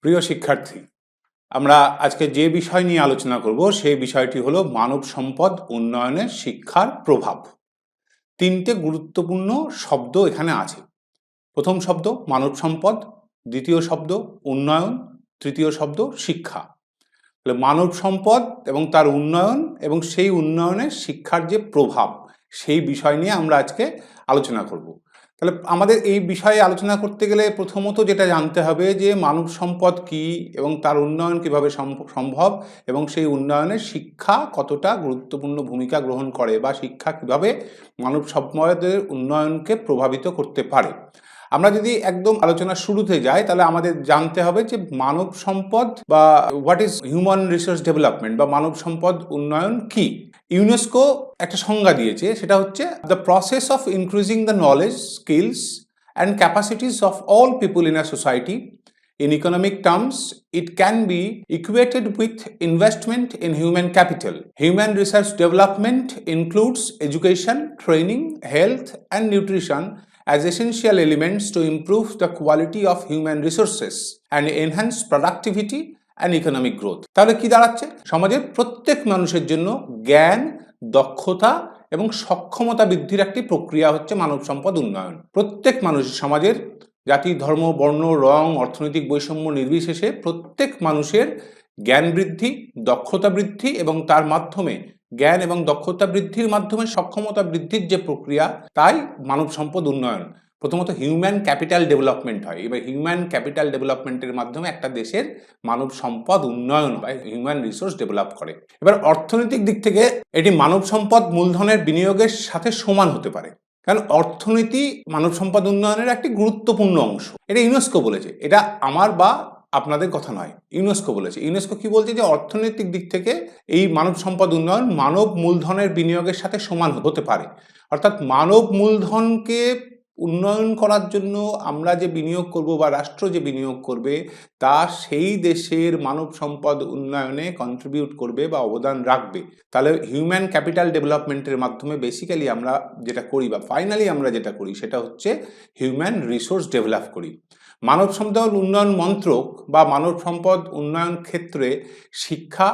প্রিয় শিক্ষার্থী, আমরা আজকে যে বিষয় নিয়ে আলোচনা করব সেই বিষয়টি হলো মানব সম্পদ উন্নয়নে শিক্ষার প্রভাব। তিনটে গুরুত্বপূর্ণ শব্দ এখানে আছে। প্রথম শব্দ মানব সম্পদ, দ্বিতীয় শব্দ উন্নয়ন, তৃতীয় শব্দ শিক্ষা। তাহলে মানব সম্পদ এবং তার উন্নয়ন এবং সেই উন্নয়নে শিক্ষার যে প্রভাব, সেই বিষয় নিয়ে আমরা আজকে আলোচনা করব। তাহলে আমাদের এই বিষয়ে আলোচনা করতে গেলে প্রথমত যেটা জানতে হবে যে মানব সম্পদ কি এবং তার উন্নয়ন কিভাবে সম্ভব এবং সেই উন্নয়নে শিক্ষা কতটা গুরুত্বপূর্ণ ভূমিকা গ্রহণ করে বা শিক্ষা কিভাবে মানব সম্পদের উন্নয়নকে প্রভাবিত করতে পারে। আমরা যদি একদম আলোচনা শুরুতে যাই তাহলে আমাদের জানতে হবে যে মানব সম্পদ বা what is human resource development বা মানব সম্পদ উন্নয়ন কি। ইউনেস্কো একটা সংজ্ঞা দিয়েছে, সেটা হচ্ছে the process of increasing the knowledge, skills and capacities of all people in a society. In economic terms, it can be equated with investment in human capital. Human research development includes education, training, health, and nutrition as essential elements to improve the quality of human resources and enhance productivity and economic growth. তাহলে কি দাঁড়াচ্ছে? সমাজের প্রত্যেক মানুষের জন্য জ্ঞান, দক্ষতা এবং সক্ষমতা বৃদ্ধির একটি প্রক্রিয়া হচ্ছে মানব সম্পদ উন্নয়ন। প্রত্যেক মানুষ, সমাজের জাতি, ধর্ম, বর্ণ, রং, অর্থনৈতিক বৈষম্য নির্বিশেষে প্রত্যেক মানুষের জ্ঞান বৃদ্ধি, দক্ষতা বৃদ্ধি এবং তার মাধ্যমে জ্ঞান এবং দক্ষতা বৃদ্ধির মাধ্যমে সক্ষমতা বৃদ্ধির যে প্রক্রিয়া, তাই মানব সম্পদ উন্নয়ন। প্রথমত হিউম্যান ক্যাপিটাল ডেভেলপমেন্ট হয়। এবার হিউম্যান ক্যাপিটাল ডেভেলপমেন্টের মাধ্যমে একটা দেশের মানব সম্পদ উন্নয়ন হয়, হিউম্যান রিসোর্স ডেভেলপ করে। এবার অর্থনৈতিক দিক থেকে এটি মানব সম্পদ মূলধনের বিনিয়োগের সাথে সমান হতে পারে, কারণ অর্থনীতি মানব সম্পদ উন্নয়নের একটি গুরুত্বপূর্ণ অংশ। এটা ইউনেস্কো বলেছে, এটা আমার বা আপনাদের কথা নয়, ইউনেস্কো বলেছে। ইউনেস্কো কি বলছে? যে অর্থনৈতিক দিক থেকে এই মানব সম্পদ উন্নয়ন মানব মূলধনের বিনিয়োগের সাথে সমান হতে পারে। অর্থাৎ মানব মূলধনকে উন্নয়ন করার জন্য আমরা যে বিনিয়োগ করব বা রাষ্ট্র যে বিনিয়োগ করবে, তা সেই দেশের মানব সম্পদ উন্নয়নে কন্ট্রিবিউট করবে বা অবদান রাখবে। তাহলে হিউম্যান ক্যাপিটাল ডেভেলপমেন্টের মাধ্যমে বেসিক্যালি আমরা যেটা করি বা ফাইনালি আমরা যেটা করি সেটা হচ্ছে হিউম্যান রিসোর্স ডেভেলপ করি। মানব সম্পদ উন্নয়ন মন্ত্রক বা মানব সম্পদ উন্নয়ন ক্ষেত্রে শিক্ষা,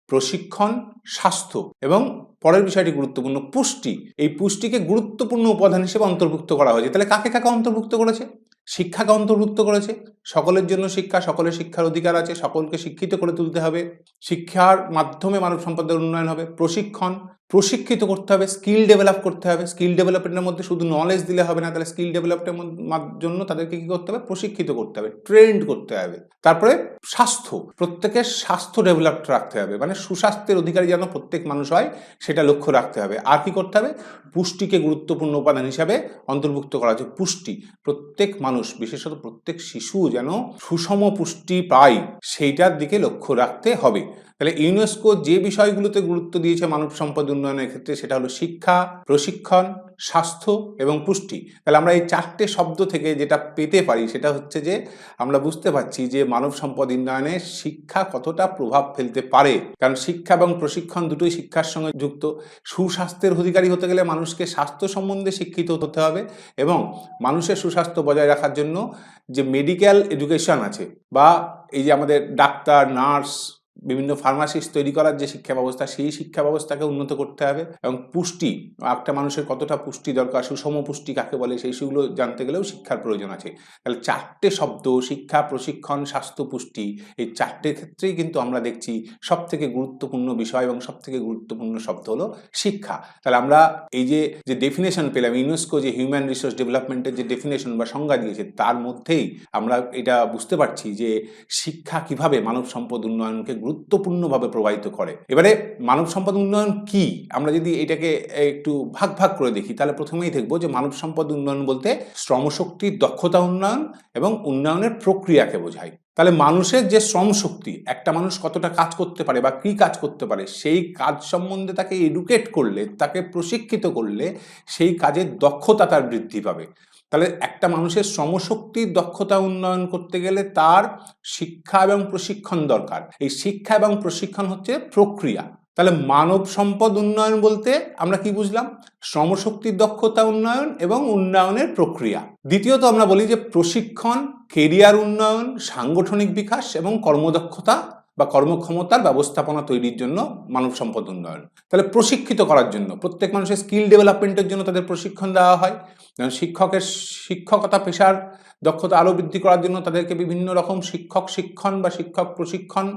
প্রশিক্ষণ, স্বাস্থ্য এবং পরের বিষয়টি গুরুত্বপূর্ণ পুষ্টি, এই পুষ্টিকে গুরুত্বপূর্ণ উপাদান হিসেবে অন্তর্ভুক্ত করা হয়েছে। তাহলে কাকে কাকে অন্তর্ভুক্ত করেছে? শিক্ষাকে অন্তর্ভুক্ত করেছে। সকলের জন্য শিক্ষা, সকলের শিক্ষার অধিকার আছে, সকলকে শিক্ষিত করে তুলতে হবে, শিক্ষার মাধ্যমে মানব সম্পদের উন্নয়ন হবে। প্রশিক্ষণ, প্রশিক্ষিত করতে হবে, স্কিল ডেভেলপ করতে হবে। স্কিল ডেভেলপমেন্টের মধ্যে শুধু নলেজ দিলে হবে না, তাহলে স্কিল ডেভেলপমেন্টের জন্য তাদেরকে কি করতে হবে? প্রশিক্ষিত করতে হবে, ট্রেন্ড করতে হবে। তারপরে স্বাস্থ্য, প্রত্যেকের স্বাস্থ্য ডেভেলপ রাখতে হবে, মানে সুস্বাস্থ্যের অধিকারী যেন প্রত্যেক মানুষ হয় সেটা লক্ষ্য রাখতে হবে। আর কি করতে হবে? পুষ্টিকে গুরুত্বপূর্ণ উপাদান হিসাবে অন্তর্ভুক্ত করা হচ্ছে। পুষ্টি, প্রত্যেক মানুষ, বিশেষত প্রত্যেক শিশু যেন সুষম পুষ্টি পায় সেইটার দিকে লক্ষ্য রাখতে হবে। তাহলে ইউনেস্কো যে বিষয়গুলোতে গুরুত্ব দিয়েছে মানব সম্পদ উন্নয়নের ক্ষেত্রে সেটা হলো শিক্ষা, প্রশিক্ষণ, স্বাস্থ্য এবং পুষ্টি। তাহলে আমরা এই চারটে শব্দ থেকে যেটা পেতে পারি সেটা হচ্ছে যে আমরা বুঝতে পারছি যে মানব সম্পদ উন্নয়নে শিক্ষা কতটা প্রভাব ফেলতে পারে, কারণ শিক্ষা এবং প্রশিক্ষণ দুটোই শিক্ষার সঙ্গে যুক্ত। সুস্বাস্থ্যের অধিকারী হতে গেলে মানুষকে স্বাস্থ্য সম্বন্ধে শিক্ষিত হতে হবে এবং মানুষের সুস্বাস্থ্য বজায় রাখার জন্য যে মেডিকেল এডুকেশন আছে বা এই যে আমাদের ডাক্তার, নার্স, বিভিন্ন ফার্মাসিস্ট তৈরি করার যে শিক্ষা ব্যবস্থা, সেই শিক্ষা ব্যবস্থাকে উন্নত করতে হবে। এবং পুষ্টি, একটা মানুষের কতটা পুষ্টি দরকার, সুষম পুষ্টি কাকে বলে, সেই সেগুলো জানতে গেলেও শিক্ষার প্রয়োজন আছে। তাহলে চারটে শব্দ, শিক্ষা, প্রশিক্ষণ, স্বাস্থ্য, পুষ্টি, এই চারটে ক্ষেত্রেই কিন্তু আমরা দেখছি সব থেকে গুরুত্বপূর্ণ বিষয় এবং সব থেকে গুরুত্বপূর্ণ শব্দ হলো শিক্ষা। তাহলে আমরা এই যে ডেফিনেশন পেলাম, ইউনেস্কো যে হিউম্যান রিসোর্স ডেভেলপমেন্টের যে ডেফিনেশন বা সংজ্ঞা দিয়েছে, তার মধ্যেই আমরা এটা বুঝতে পারছি যে শিক্ষা কিভাবে মানব সম্পদ উন্নয়নকে গুরুত্বপূর্ণভাবে প্রভাবিত করে। এবারে মানব সম্পদ উন্নয়ন কি, আমরা যদি এটাকে একটু ভাগ ভাগ করে দেখি তাহলে প্রথমেই দেখবো যে মানব সম্পদ উন্নয়ন বলতে শ্রমশক্তির দক্ষতা উন্নয়ন এবং উন্নয়নের প্রক্রিয়াকে বোঝায়। তাহলে মানুষের যে শ্রম শক্তি, একটা মানুষ কতটা কাজ করতে পারে বা কী কাজ করতে পারে, সেই কাজ সম্বন্ধে তাকে এডুকেট করলে, তাকে প্রশিক্ষিত করলে সেই কাজের দক্ষতা তার বৃদ্ধি পাবে। তাহলে একটা মানুষের শ্রমশক্তির দক্ষতা উন্নয়ন করতে গেলে তার শিক্ষা এবং প্রশিক্ষণ দরকার। এই শিক্ষা এবং প্রশিক্ষণ হচ্ছে প্রক্রিয়া। তাহলে মানব সম্পদ উন্নয়ন বলতে আমরা কি বুঝলাম? শ্রমশক্তির দক্ষতা উন্নয়ন এবং উন্নয়নের প্রক্রিয়া। দ্বিতীয়ত আমরা বলি যে প্রশিক্ষণ, কেরিয়ার উন্নয়ন, সাংগঠনিক বিকাশ এবং কর্মদক্ষতা বা কর্মক্ষমতার ব্যবস্থাপনা তৈরির জন্য মানব সম্পদ উন্নয়ন। তাহলে প্রশিক্ষিত করার জন্য প্রত্যেক মানুষের স্কিল ডেভেলপমেন্টের জন্য তাদের প্রশিক্ষণ দেওয়া হয়। যেমন শিক্ষকতা পেশার দক্ষতা আরও বৃদ্ধি করার জন্য তাদেরকে বিভিন্ন রকম শিক্ষণ বা শিক্ষক প্রশিক্ষণ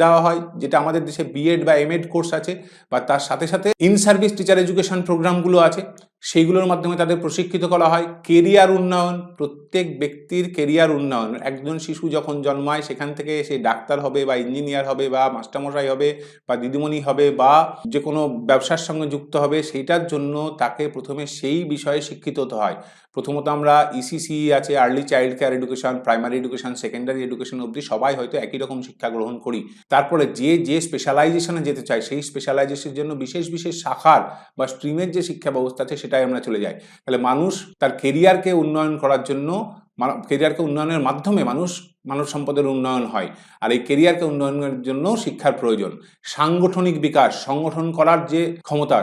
দেওয়া হয়, যেটা আমাদের দেশে বিএড বা এমএড কোর্স আছে, বা তার সাথে সাথে ইন সার্ভিস টিচার এডুকেশন প্রোগ্রামগুলো আছে, সেইগুলোর মাধ্যমে তাদের প্রশিক্ষিত করা হয়। কেরিয়ার উন্নয়ন, প্রত্যেক ব্যক্তির কেরিয়ার উন্নয়ন। একজন শিশু যখন জন্মায় সেখান থেকে সে ডাক্তার হবে বা ইঞ্জিনিয়ার হবে বা মাস্টারমশাই হবে বা দিদিমণি হবে বা যে কোনো ব্যবসার সঙ্গে যুক্ত হবে, সেইটার জন্য তাকে প্রথমে সেই বিষয়ে শিক্ষিত হতে হয়। প্রথমত আমরা ইসিসি আছে, early child care education, primary education, secondary education অবধি সবাই হয়তো একই রকম শিক্ষা গ্রহণ করি। তারপরে যে স্পেশালাইজেশনে যেতে চায় সেই স্পেশালাইজেশনের জন্য বিশেষ শাখার বা স্ট্রিমের যে শিক্ষা ব্যবস্থা আছে সেটাই আমরা চলে যাই। তাহলে মানুষ তার কেরিয়ারকে উন্নয়ন করার জন্য, কেরিয়ারকে উন্নয়নের মাধ্যমে মানব সম্পদের উন্নয়ন হয়। আর এই কেরিয়ারকে উন্নয়নের জন্য শিক্ষার প্রয়োজন। সাংগঠনিক বিকাশ, সংগঠন করার যে ক্ষমতা,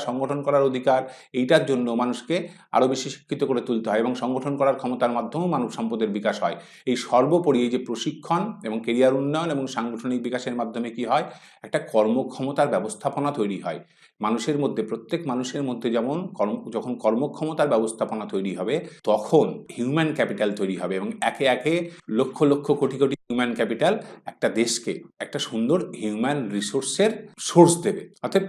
সংগঠন করার অধিকার, এইটার জন্য মানুষকে আরও বেশি শিক্ষিত করে তুলতে হয় এবং সংগঠন করার ক্ষমতার মাধ্যমেও মানব সম্পদের বিকাশ হয়। এই সর্বোপরি এই যে প্রশিক্ষণ এবং কেরিয়ার উন্নয়ন এবং সাংগঠনিক বিকাশের মাধ্যমে কি হয়? একটা কর্মক্ষমতার ব্যবস্থাপনা তৈরি হয় মানুষের মধ্যে। প্রত্যেক মানুষের মধ্যে যখন কর্মক্ষমতার ব্যবস্থাপনা তৈরি হবে, তখন হিউম্যান ক্যাপিটাল তৈরি হবে এবং একে একে লক্ষ লক্ষ কোটি কোটি হিউম্যান ক্যাপিটাল একটা দেশকে একটা সুন্দর হিউম্যান রিসোর্সের সোর্স দেবে। অর্থাৎ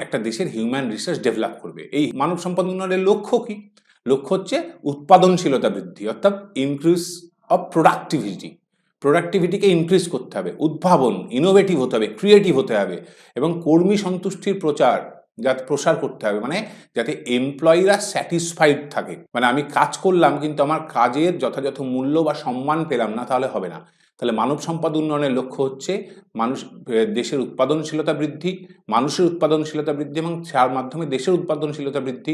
একটা দেশের হিউম্যান রিসোর্স ডেভেলপ করবে। এই মানব সম্পদ উন্নয়নের লক্ষ্য কি? লক্ষ্য হচ্ছে উৎপাদনশীলতা বৃদ্ধি, অর্থাৎ ইনক্রিজ অফ প্রোডাক্টিভিটিকে ইনক্রিজ করতে হবে, উদ্ভাবন, ইনোভেটিভ হতে হবে, ক্রিয়েটিভ হতে হবে এবং কর্মী সন্তুষ্টির প্রসার করতে হবে। মানে যাতে এমপ্লয়িরা স্যাটিসফাইড থাকে। মানে আমি কাজ করলাম কিন্তু আমার কাজের যথাযথ মূল্য বা সম্মান পেলাম না, তাহলে হবে না। তাহলে মানব সম্পদ উন্নয়নের লক্ষ্য হচ্ছে দেশের উৎপাদনশীলতা বৃদ্ধি, মানুষের উৎপাদনশীলতা বৃদ্ধি এবং তার মাধ্যমে দেশের উৎপাদনশীলতা বৃদ্ধি,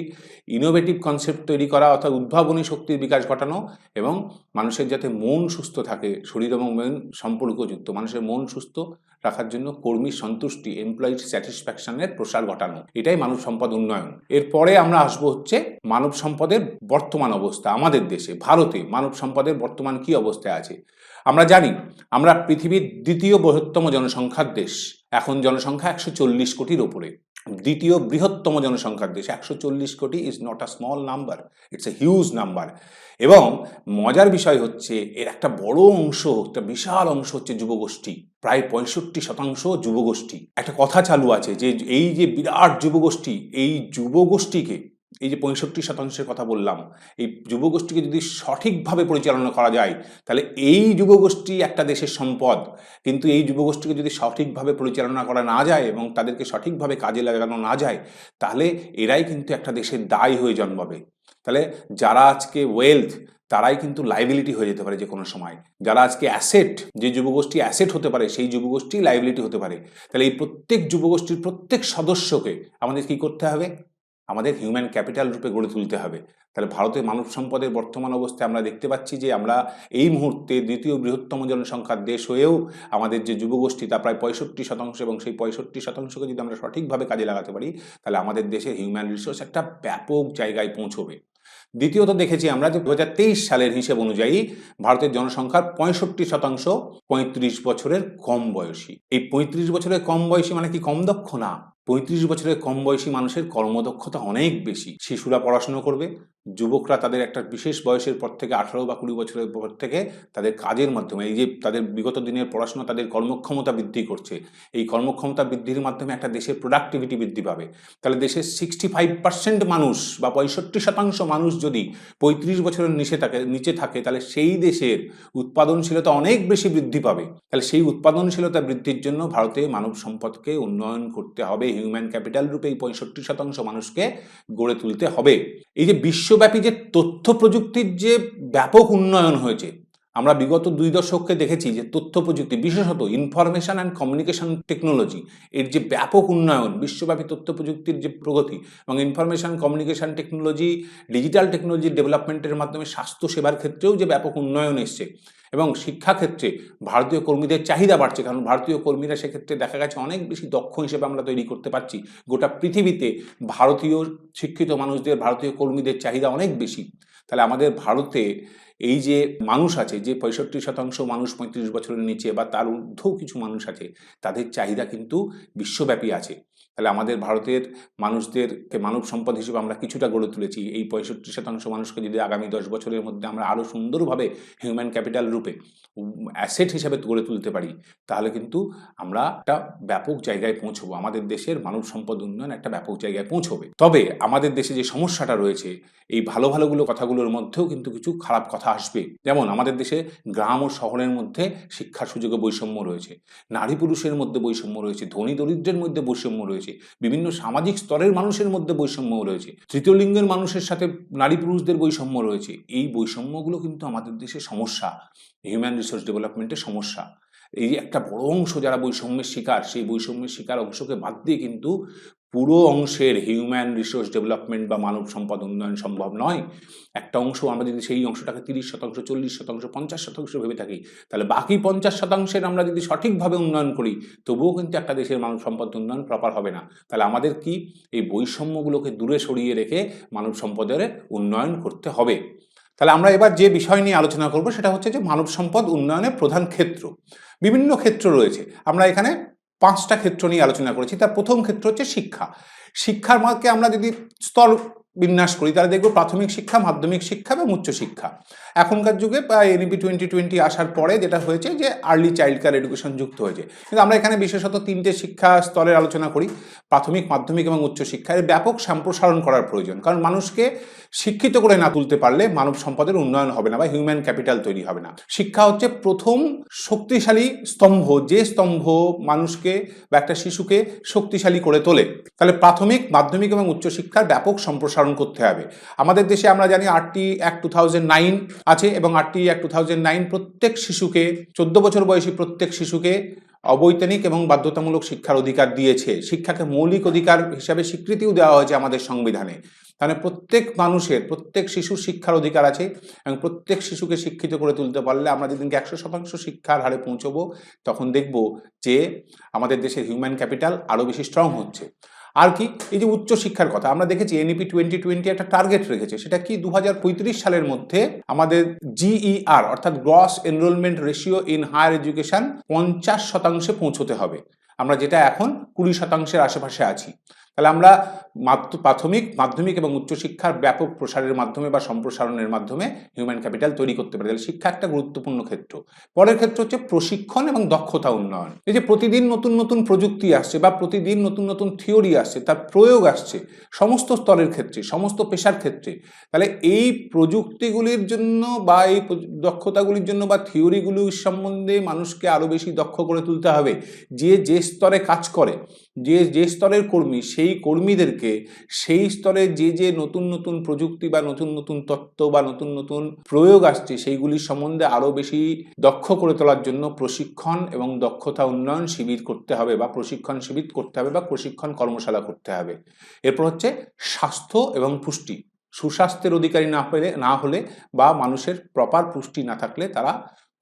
ইনোভেটিভ কনসেপ্ট তৈরি করা অর্থাৎ উদ্ভাবনী শক্তির বিকাশ ঘটানো এবং মানুষের যাতে মন সুস্থ থাকে, শরীর এবং মন সম্পর্কযুক্ত, মানুষের মন সুস্থ রাখার জন্য কর্মী সন্তুষ্টি, এমপ্লয়ি স্যাটিসফ্যাকশনের প্রসার ঘটানো, এটাই মানব সম্পদ উন্নয়ন। এরপরে আমরা আসবো হচ্ছে মানব সম্পদের বর্তমান অবস্থা। আমাদের দেশে ভারতে মানব সম্পদের বর্তমান কি অবস্থায় আছে আমরা জানি। আমরা পৃথিবীর দ্বিতীয় বৃহত্তম জনসংখ্যার দেশ। এখন জনসংখ্যা 140 কোটির ওপরে। দ্বিতীয় বৃহত্তম জনসংখ্যার দেশ। 140 কোটি is not a small number, it's a huge number. এবং মজার বিষয় হচ্ছে এর একটা বড় অংশ, একটা বিশাল অংশ হচ্ছে যুবগোষ্ঠী। প্রায় 65% যুবগোষ্ঠী। একটা কথা চালু আছে যে এই যে বিরাট যুবগোষ্ঠী, এই যুবগোষ্ঠীকে, এই যে 65%-এর কথা বললাম, এই যুবগোষ্ঠীকে যদি সঠিকভাবে পরিচালনা করা যায় তাহলে এই যুবগোষ্ঠী একটা দেশের সম্পদ। কিন্তু এই যুবগোষ্ঠীকে যদি সঠিকভাবে পরিচালনা করা না যায় এবং তাদেরকে সঠিকভাবে কাজে লাগানো না যায়, তাহলে এরাই কিন্তু একটা দেশের দায় হয়ে জন্মাবে। তাহলে যারা আজকে ওয়েলথ, তারাই কিন্তু লাইবিলিটি হয়ে যেতে পারে যে কোনো সময়। যারা আজকে অ্যাসেট, যে যুবগোষ্ঠী অ্যাসেট হতে পারে, সেই যুবগোষ্ঠী লাইবিলিটি হতে পারে। তাহলে এই প্রত্যেক যুবগোষ্ঠীর প্রত্যেক সদস্যকে আমাদের কি করতে হবে? আমাদের হিউম্যান ক্যাপিটাল রূপে গড়ে তুলতে হবে। তাহলে ভারতের মানব সম্পদের বর্তমান অবস্থায় আমরা দেখতে পাচ্ছি যে আমরা এই মুহূর্তে দ্বিতীয় বৃহত্তম জনসংখ্যার দেশ হয়েও আমাদের যে যুবগোষ্ঠী তা প্রায় 65% এবং সেই 65%কে যদি আমরা সঠিকভাবে কাজে লাগাতে পারি তাহলে আমাদের দেশের হিউম্যান রিসোর্স একটা ব্যাপক জায়গায় পৌঁছবে। দ্বিতীয়ত দেখেছি আমরা যে 2023 সালের হিসেব অনুযায়ী ভারতের জনসংখ্যার 65% 35 বছরের কম বয়সী। এই 35 বছরের কম বয়সী মানে কি কম দক্ষ? না, 35 বছরের কম বয়সী মানুষের কর্মদক্ষতা অনেক বেশি। শিশুরা পড়াশুনো করবে, যুবকরা তাদের একটা বিশেষ বয়সের পর থেকে 18 বা 20 বছরের পর থেকে তাদের কাজের মাধ্যমে, এই যে তাদের বিগত দিনের পড়াশোনা তাদের কর্মক্ষমতা বৃদ্ধি করছে, এই কর্মক্ষমতা বৃদ্ধির মাধ্যমে একটা দেশের প্রোডাক্টিভিটি বৃদ্ধি পাবে। তাহলে দেশের 65% মানুষ বা 65% মানুষ যদি 35 বছরের নিচে থাকে তাহলে সেই দেশের উৎপাদনশীলতা অনেক বেশি বৃদ্ধি পাবে। তাহলে সেই উৎপাদনশীলতা বৃদ্ধির জন্য ভারতে মানব সম্পদকে উন্নয়ন করতে হবে, হিউম্যান ক্যাপিটাল রূপে এই 65% মানুষকে গড়ে তুলতে হবে। এই যে বিশ্বব্যাপী যে তথ্য প্রযুক্তির যে ব্যাপক উন্নয়ন হয়েছে, আমরা বিগত 2 দশককে দেখেছি যে তথ্য প্রযুক্তি, বিশেষত ইনফরমেশন অ্যান্ড কমিউনিকেশন টেকনোলজি এর যে ব্যাপক উন্নয়ন, বিশ্বব্যাপী তথ্য প্রযুক্তির যে প্রগতি এবং information communication technology, digital technology ডেভেলপমেন্টের মাধ্যমে স্বাস্থ্যসেবার ক্ষেত্রেও যে ব্যাপক উন্নয়ন এসছে এবং শিক্ষাক্ষেত্রে ভারতীয় কর্মীদের চাহিদা বাড়ছে, কারণ ভারতীয় কর্মীরা সেক্ষেত্রে দেখা গেছে অনেক বেশি দক্ষ হিসেবে আমরা তৈরি করতে পারছি। গোটা পৃথিবীতে ভারতীয় শিক্ষিত মানুষদের, ভারতীয় কর্মীদের চাহিদা অনেক বেশি। তাহলে আমাদের ভারতে এই যে মানুষ আছে, যে 65% মানুষ 35 বছরের নিচে বা তার ঊর্ধ্বেও কিছু মানুষ আছে, তাদের চাহিদা কিন্তু বিশ্বব্যাপী আছে। তাহলে আমাদের ভারতের মানুষদেরকে মানব সম্পদ হিসেবে আমরা কিছুটা গড়ে তুলেছি। এই 65% মানুষকে যদি আগামী 10 বছরের মধ্যে আমরা আরও সুন্দরভাবে হিউম্যান ক্যাপিটাল রূপে অ্যাসেট হিসেবে গড়ে তুলতে পারি, তাহলে কিন্তু আমরা একটা ব্যাপক জায়গায় পৌঁছবো। আমাদের দেশের মানব সম্পদ উন্নয়ন একটা ব্যাপক জায়গায় পৌঁছবে। তবে আমাদের দেশে যে সমস্যাটা রয়েছে, এই ভালো ভালোগুলো কথাগুলোর মধ্যেও কিন্তু কিছু খারাপ কথা আসবে। যেমন আমাদের দেশে গ্রাম ও শহরের মধ্যে শিক্ষার সুযোগে বৈষম্য রয়েছে, নারী পুরুষের মধ্যে বৈষম্য রয়েছে, ধনী দরিদ্রের মধ্যে বৈষম্য রয়েছে, বিভিন্ন সামাজিক স্তরের মানুষের মধ্যে বৈষম্য রয়েছে, তৃতীয় লিঙ্গের মানুষের সাথে নারী পুরুষদের বৈষম্য রয়েছে। এই বৈষম্যগুলো কিন্তু আমাদের দেশে সমস্যা, হিউম্যান রিসোর্স ডেভেলপমেন্টের সমস্যা। এই একটা বড় অংশ যারা বৈষম্যের শিকার, সেই বৈষম্যের শিকার অংশকে বাদ দিয়ে কিন্তু পুরো অংশের হিউম্যান রিসোর্স ডেভেলপমেন্ট বা মানব সম্পদ উন্নয়ন সম্ভব নয়। একটা অংশ আমরা যদি সেই অংশটাকে 30%, 40%, 50% ভেবে থাকি, তাহলে বাকি 50%-এর আমরা যদি সঠিকভাবে উন্নয়ন করি, তবুও কিন্তু একটা দেশের মানব সম্পদ উন্নয়ন প্রপার হবে না। তাহলে আমাদের কি এই বৈষম্যগুলোকে দূরে সরিয়ে রেখে মানব সম্পদের উন্নয়ন করতে হবে। তাহলে আমরা এবার যে বিষয় নিয়ে আলোচনা করব সেটা হচ্ছে যে মানব সম্পদ উন্নয়নের প্রধান ক্ষেত্র। বিভিন্ন ক্ষেত্র রয়েছে, আমরা এখানে 5টা ক্ষেত্র নিয়ে আলোচনা করেছি। তার প্রথম ক্ষেত্র হচ্ছে শিক্ষা। শিক্ষার মাকে আমরা যদি স্তর বিন্যাস করি, তাহলে দেখব প্রাথমিক শিক্ষা, মাধ্যমিক শিক্ষা এবং উচ্চশিক্ষা। এখনকার যুগে এনইপি 2020 আসার পরে যেটা হয়েছে যে আর্লি চাইল্ড কেয়ার এডুকেশন যুক্ত হয়েছে। কিন্তু আমরা এখানে বিশেষত 3টে শিক্ষা স্তরের আলোচনা করি, প্রাথমিক, মাধ্যমিক এবং উচ্চশিক্ষা। এর ব্যাপক সম্প্রসারণ করার প্রয়োজন, কারণ মানুষকে শিক্ষিত করে না তুলতে পারলে মানব সম্পদের উন্নয়ন হবে না বা হিউম্যান ক্যাপিটাল তৈরি হবে না। শিক্ষা হচ্ছে প্রথম শক্তিশালী স্তম্ভ, যে স্তম্ভ মানুষকে বা একটা শিশুকে শক্তিশালী করে তোলে। তাহলে প্রাথমিক, মাধ্যমিক এবং উচ্চশিক্ষার ব্যাপক সম্প্রসারণ করতে হবে। আমাদের দেশে আমরা জানি আরটি অ্যাক্ট 2009 আছে এবং আরটি অ্যাক্ট 2009 প্রত্যেক শিশুকে, 14 বছর বয়সী প্রত্যেক শিশুকে অবৈতনিক এবং বাধ্যতামূলক শিক্ষার অধিকার দিয়েছে। শিক্ষাকে মৌলিক অধিকার হিসাবে স্বীকৃতিও দেওয়া হয়েছে আমাদের সংবিধানে। তাহলে প্রত্যেক মানুষের, প্রত্যেক শিশুর শিক্ষার অধিকার আছে এবং প্রত্যেক শিশুকে শিক্ষিত করে তুলতে পারলে আমরা যেদিনকে 100% শিক্ষার হারে পৌঁছবো, তখন দেখব যে আমাদের দেশের হিউম্যান ক্যাপিটাল আরও বেশি স্ট্রং হচ্ছে। আর কি, এই যে উচ্চশিক্ষার কথা আমরা দেখেছি, এনইপি 2020 একটা টার্গেট রেখেছে, সেটা কি 2035 সালের মধ্যে আমাদের জিইআর অর্থাৎ gross enrolment ratio in higher education 50% পৌঁছতে হবে। আমরা যেটা এখন 20%-এর আশেপাশে আছি। তাহলে আমরা প্রাথমিক, মাধ্যমিক এবং উচ্চশিক্ষার ব্যাপক প্রসারের মাধ্যমে বা সম্প্রসারণের মাধ্যমে হিউম্যান ক্যাপিটাল তৈরি করতে পারি। তাহলে শিক্ষা একটা গুরুত্বপূর্ণ ক্ষেত্র। পরের ক্ষেত্র হচ্ছে প্রশিক্ষণ এবং দক্ষতা উন্নয়ন। এই যে প্রতিদিন নতুন নতুন প্রযুক্তি আসছে বা প্রতিদিন নতুন নতুন থিওরি আসছে, তার প্রয়োগ আসছে সমস্ত স্তরের ক্ষেত্রে, সমস্ত পেশার ক্ষেত্রে। তাহলে এই প্রযুক্তিগুলির জন্য বা এই দক্ষতাগুলির জন্য বা থিওরিগুলির সম্বন্ধে মানুষকে আরও বেশি দক্ষ করে তুলতে হবে। যে স্তরে কাজ করে, যে স্তরের কর্মী, সেই কর্মীদেরকে সেই স্তরে যে নতুন নতুন প্রযুক্তি বা নতুন নতুন তত্ত্ব বা নতুন নতুন প্রয়োগ আসছে, সেইগুলির সম্বন্ধে আরও বেশি দক্ষ করে তোলার জন্য প্রশিক্ষণ এবং দক্ষতা উন্নয়ন শিবির করতে হবে বা প্রশিক্ষণ শিবির করতে হবে বা প্রশিক্ষণ কর্মশালা করতে হবে। এরপর হচ্ছে স্বাস্থ্য এবং পুষ্টি। সুস্বাস্থ্যের অধিকারী না হলে বা মানুষের প্রপার পুষ্টি না থাকলে তারা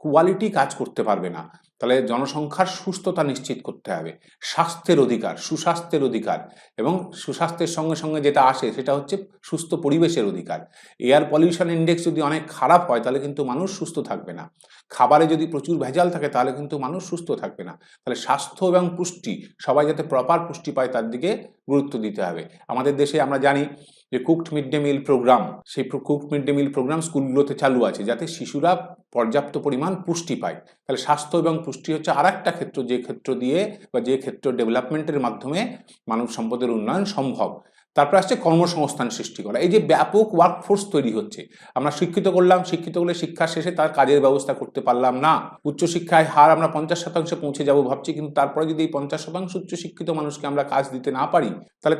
কোয়ালিটি কাজ করতে পারবে না। তাহলে জনসংখ্যার সুস্থতা নিশ্চিত করতে হবে, স্বাস্থ্যের অধিকার, সুস্বাস্থ্যের অধিকার, এবং সুস্বাস্থ্যের সঙ্গে সঙ্গে যেটা আসে সেটা হচ্ছে সুস্থ পরিবেশের অধিকার। এয়ার পলিউশন ইন্ডেক্স যদি অনেক খারাপ হয়, তাহলে কিন্তু মানুষ সুস্থ থাকবে না। খাবারে যদি প্রচুর ভেজাল থাকে, তাহলে কিন্তু মানুষ সুস্থ থাকবে না। তাহলে স্বাস্থ্য এবং পুষ্টি, সবাই যাতে প্রপার পুষ্টি পায় তার দিকে গুরুত্ব দিতে হবে। আমাদের দেশে আমরা জানি যে cooked mid day meal programme, সেই cooked mid day meal programme স্কুলগুলোতে চালু আছে, যাতে শিশুরা পর্যাপ্ত পরিমাণ পুষ্টি পায়। তাহলে স্বাস্থ্য এবং পুষ্টি হচ্ছে আর একটা ক্ষেত্র, যে ক্ষেত্র দিয়ে বা যে ক্ষেত্র ডেভেলপমেন্টের মাধ্যমে মানব সম্পদের উন্নয়ন সম্ভব। তারপর আসছে কর্মসংস্থান সৃষ্টি করা। এই যে ব্যাপক ওয়ার্কফোর্স তৈরি হচ্ছে, আমরা শিক্ষিত করলাম, শিক্ষিত করলে শিক্ষার শেষে তার কাজের ব্যবস্থা করতে পারলাম না। উচ্চশিক্ষায় হার আমরা 50% পৌঁছে যাব ভাবছি, কিন্তু তারপরে যদি এই 50% উচ্চশিক্ষিত মানুষকে আমরা কাজ দিতে না পারি, তাহলে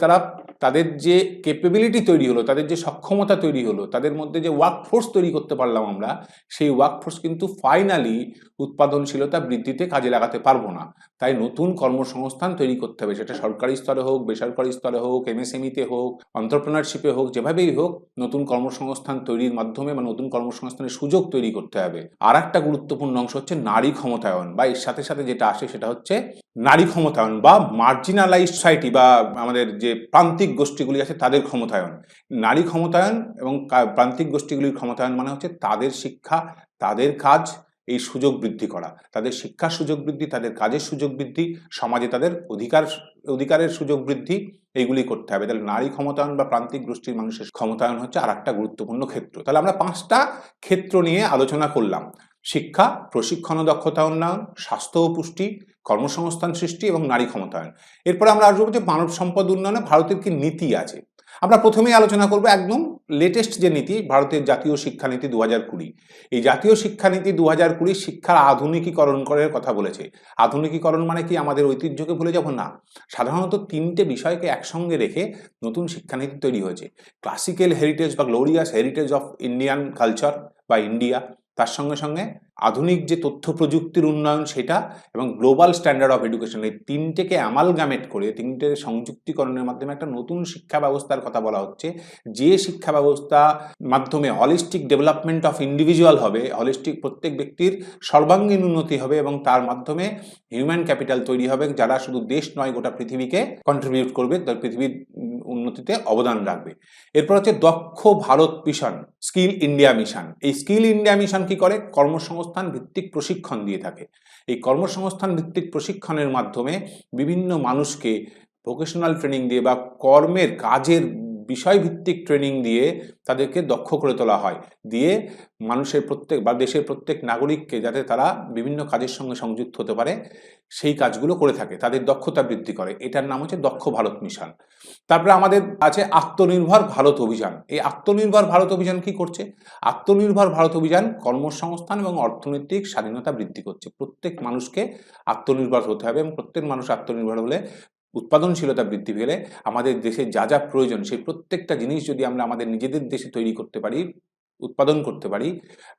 তাদের যে ক্যাপেবিলিটি তৈরি হলো, তাদের যে সক্ষমতা তৈরি হলো, তাদের মধ্যে যে ওয়ার্কফোর্স তৈরি করতে পারলাম আমরা, সেই ওয়ার্কফোর্স কিন্তু ফাইনালি উৎপাদনশীলতা বৃদ্ধিতে কাজে লাগাতে পারবো না। তাই নতুন কর্মসংস্থান তৈরি করতে হবে, সেটা সরকারি স্তরে হোক, বেসরকারি স্তরে হোক, এমএসএমইতে হোক, এন্টারপ্রেনারশিপে হোক, যেভাবেই হোক নতুন কর্মসংস্থান তৈরির মাধ্যমে বা নতুন কর্মসংস্থানের সুযোগ তৈরি করতে হবে। আর একটা গুরুত্বপূর্ণ অংশ হচ্ছে নারী ক্ষমতায়ন, বা এর সাথে সাথে যেটা আসে সেটা হচ্ছে নারী ক্ষমতায়ন বা মার্জিনালাইজড সোসাইটি বা আমাদের যে প্রান্তিক গোষ্ঠীগুলি আছে তাদের ক্ষমতায়ন। নারী ক্ষমতায়ন এবং প্রান্তিক গোষ্ঠীগুলির ক্ষমতায়ন মানে হচ্ছে তাদের শিক্ষা, তাদের কাজ, এই সুযোগ বৃদ্ধি করা, তাদের শিক্ষার সুযোগ বৃদ্ধি, তাদের কাজের সুযোগ বৃদ্ধি, সমাজে তাদের অধিকারের সুযোগ বৃদ্ধি, এইগুলি করতে হবে। তাহলে নারী ক্ষমতায়ন বা প্রান্তিক গোষ্ঠীর মানুষের ক্ষমতায়ন হচ্ছে আর একটা গুরুত্বপূর্ণ ক্ষেত্র। তাহলে আমরা 5টা ক্ষেত্র নিয়ে আলোচনা করলাম: শিক্ষা, প্রশিক্ষণ ও দক্ষতা উন্নয়ন, স্বাস্থ্য ও পুষ্টি, কর্মসংস্থান সৃষ্টি এবং নারী ক্ষমতায়ন। এরপরে আমরা আসবো যে মানব সম্পদ উন্নয়নে ভারতের কি নীতি আছে। আমরা প্রথমেই আলোচনা করব একদম লেটেস্ট যে নীতি, ভারতের জাতীয় শিক্ষানীতি 2020। এই জাতীয় শিক্ষানীতি 2020 শিক্ষার আধুনিকীকরণ করার কথা বলেছে। আধুনিকীকরণ মানে কি আমাদের ঐতিহ্যকে ভুলে যাব না, সাধারণত 3টে বিষয়কে একসঙ্গে রেখে নতুন শিক্ষানীতি তৈরি হয়েছে: ক্লাসিক্যাল হেরিটেজ বা glorious heritage of Indian culture বা ইন্ডিয়া, তার সঙ্গে সঙ্গে আধুনিক যে তথ্য প্রযুক্তির উন্নয়ন সেটা, এবং গ্লোবাল স্ট্যান্ডার্ড অফ এডুকেশন। এই 3টেকে অ্যামালগামেট করে, 3টের সংযুক্তিকরণের মাধ্যমে একটা নতুন শিক্ষা ব্যবস্থার কথা বলা হচ্ছে, যে শিক্ষা ব্যবস্থা মাধ্যমে হলিস্টিক ডেভেলপমেন্ট অফ ইন্ডিভিজুয়াল হবে, হলিস্টিক প্রত্যেক ব্যক্তির সর্বাঙ্গীন উন্নতি হবে, এবং তার মাধ্যমে হিউম্যান ক্যাপিটাল তৈরি হবে যারা শুধু দেশ নয় গোটা পৃথিবীকে কন্ট্রিবিউট করবে, তার পৃথিবীর উন্নতিতে অবদান রাখবে। এরপর হচ্ছে দক্ষ Bharat mission, skill India mission. এই স্কিল ইন্ডিয়া মিশন কি করে? কর্মসংস্থান ভিত্তিক প্রশিক্ষণ দিয়ে থাকে। এই কর্মসংস্থান ভিত্তিক প্রশিক্ষণের মাধ্যমে বিভিন্ন মানুষকে ভোকেশনাল ট্রেনিং দিয়ে বা কর্মের কাজের বিষয়ভিত্তিক ট্রেনিং দিয়ে তাদেরকে দক্ষ করে তোলা হয়, দিয়ে মানুষের প্রত্যেক বা দেশের প্রত্যেক নাগরিককে যাতে তারা বিভিন্ন কাজের সঙ্গে সংযুক্ত হতে পারে সেই কাজগুলো করে থাকে, তাদের দক্ষতা বৃদ্ধি করে। এটার নাম হচ্ছে দক্ষ ভারত মিশন। তারপরে আমাদের আছে আত্মনির্ভর ভারত অভিযান। এই আত্মনির্ভর ভারত অভিযান কি করছে? আত্মনির্ভর ভারত অভিযান কর্মসংস্থান এবং অর্থনৈতিক স্বাধীনতা বৃদ্ধি করছে। প্রত্যেক মানুষকে আত্মনির্ভর হতে হবে, এবং প্রত্যেক মানুষ আত্মনির্ভর হলে, উৎপাদনশীলতা বৃদ্ধি পেলে, আমাদের দেশে যা যা প্রয়োজন সেই প্রত্যেকটা জিনিস যদি আমরা আমাদের নিজেদের দেশে তৈরি করতে পারি, উৎপাদন করতে পারি,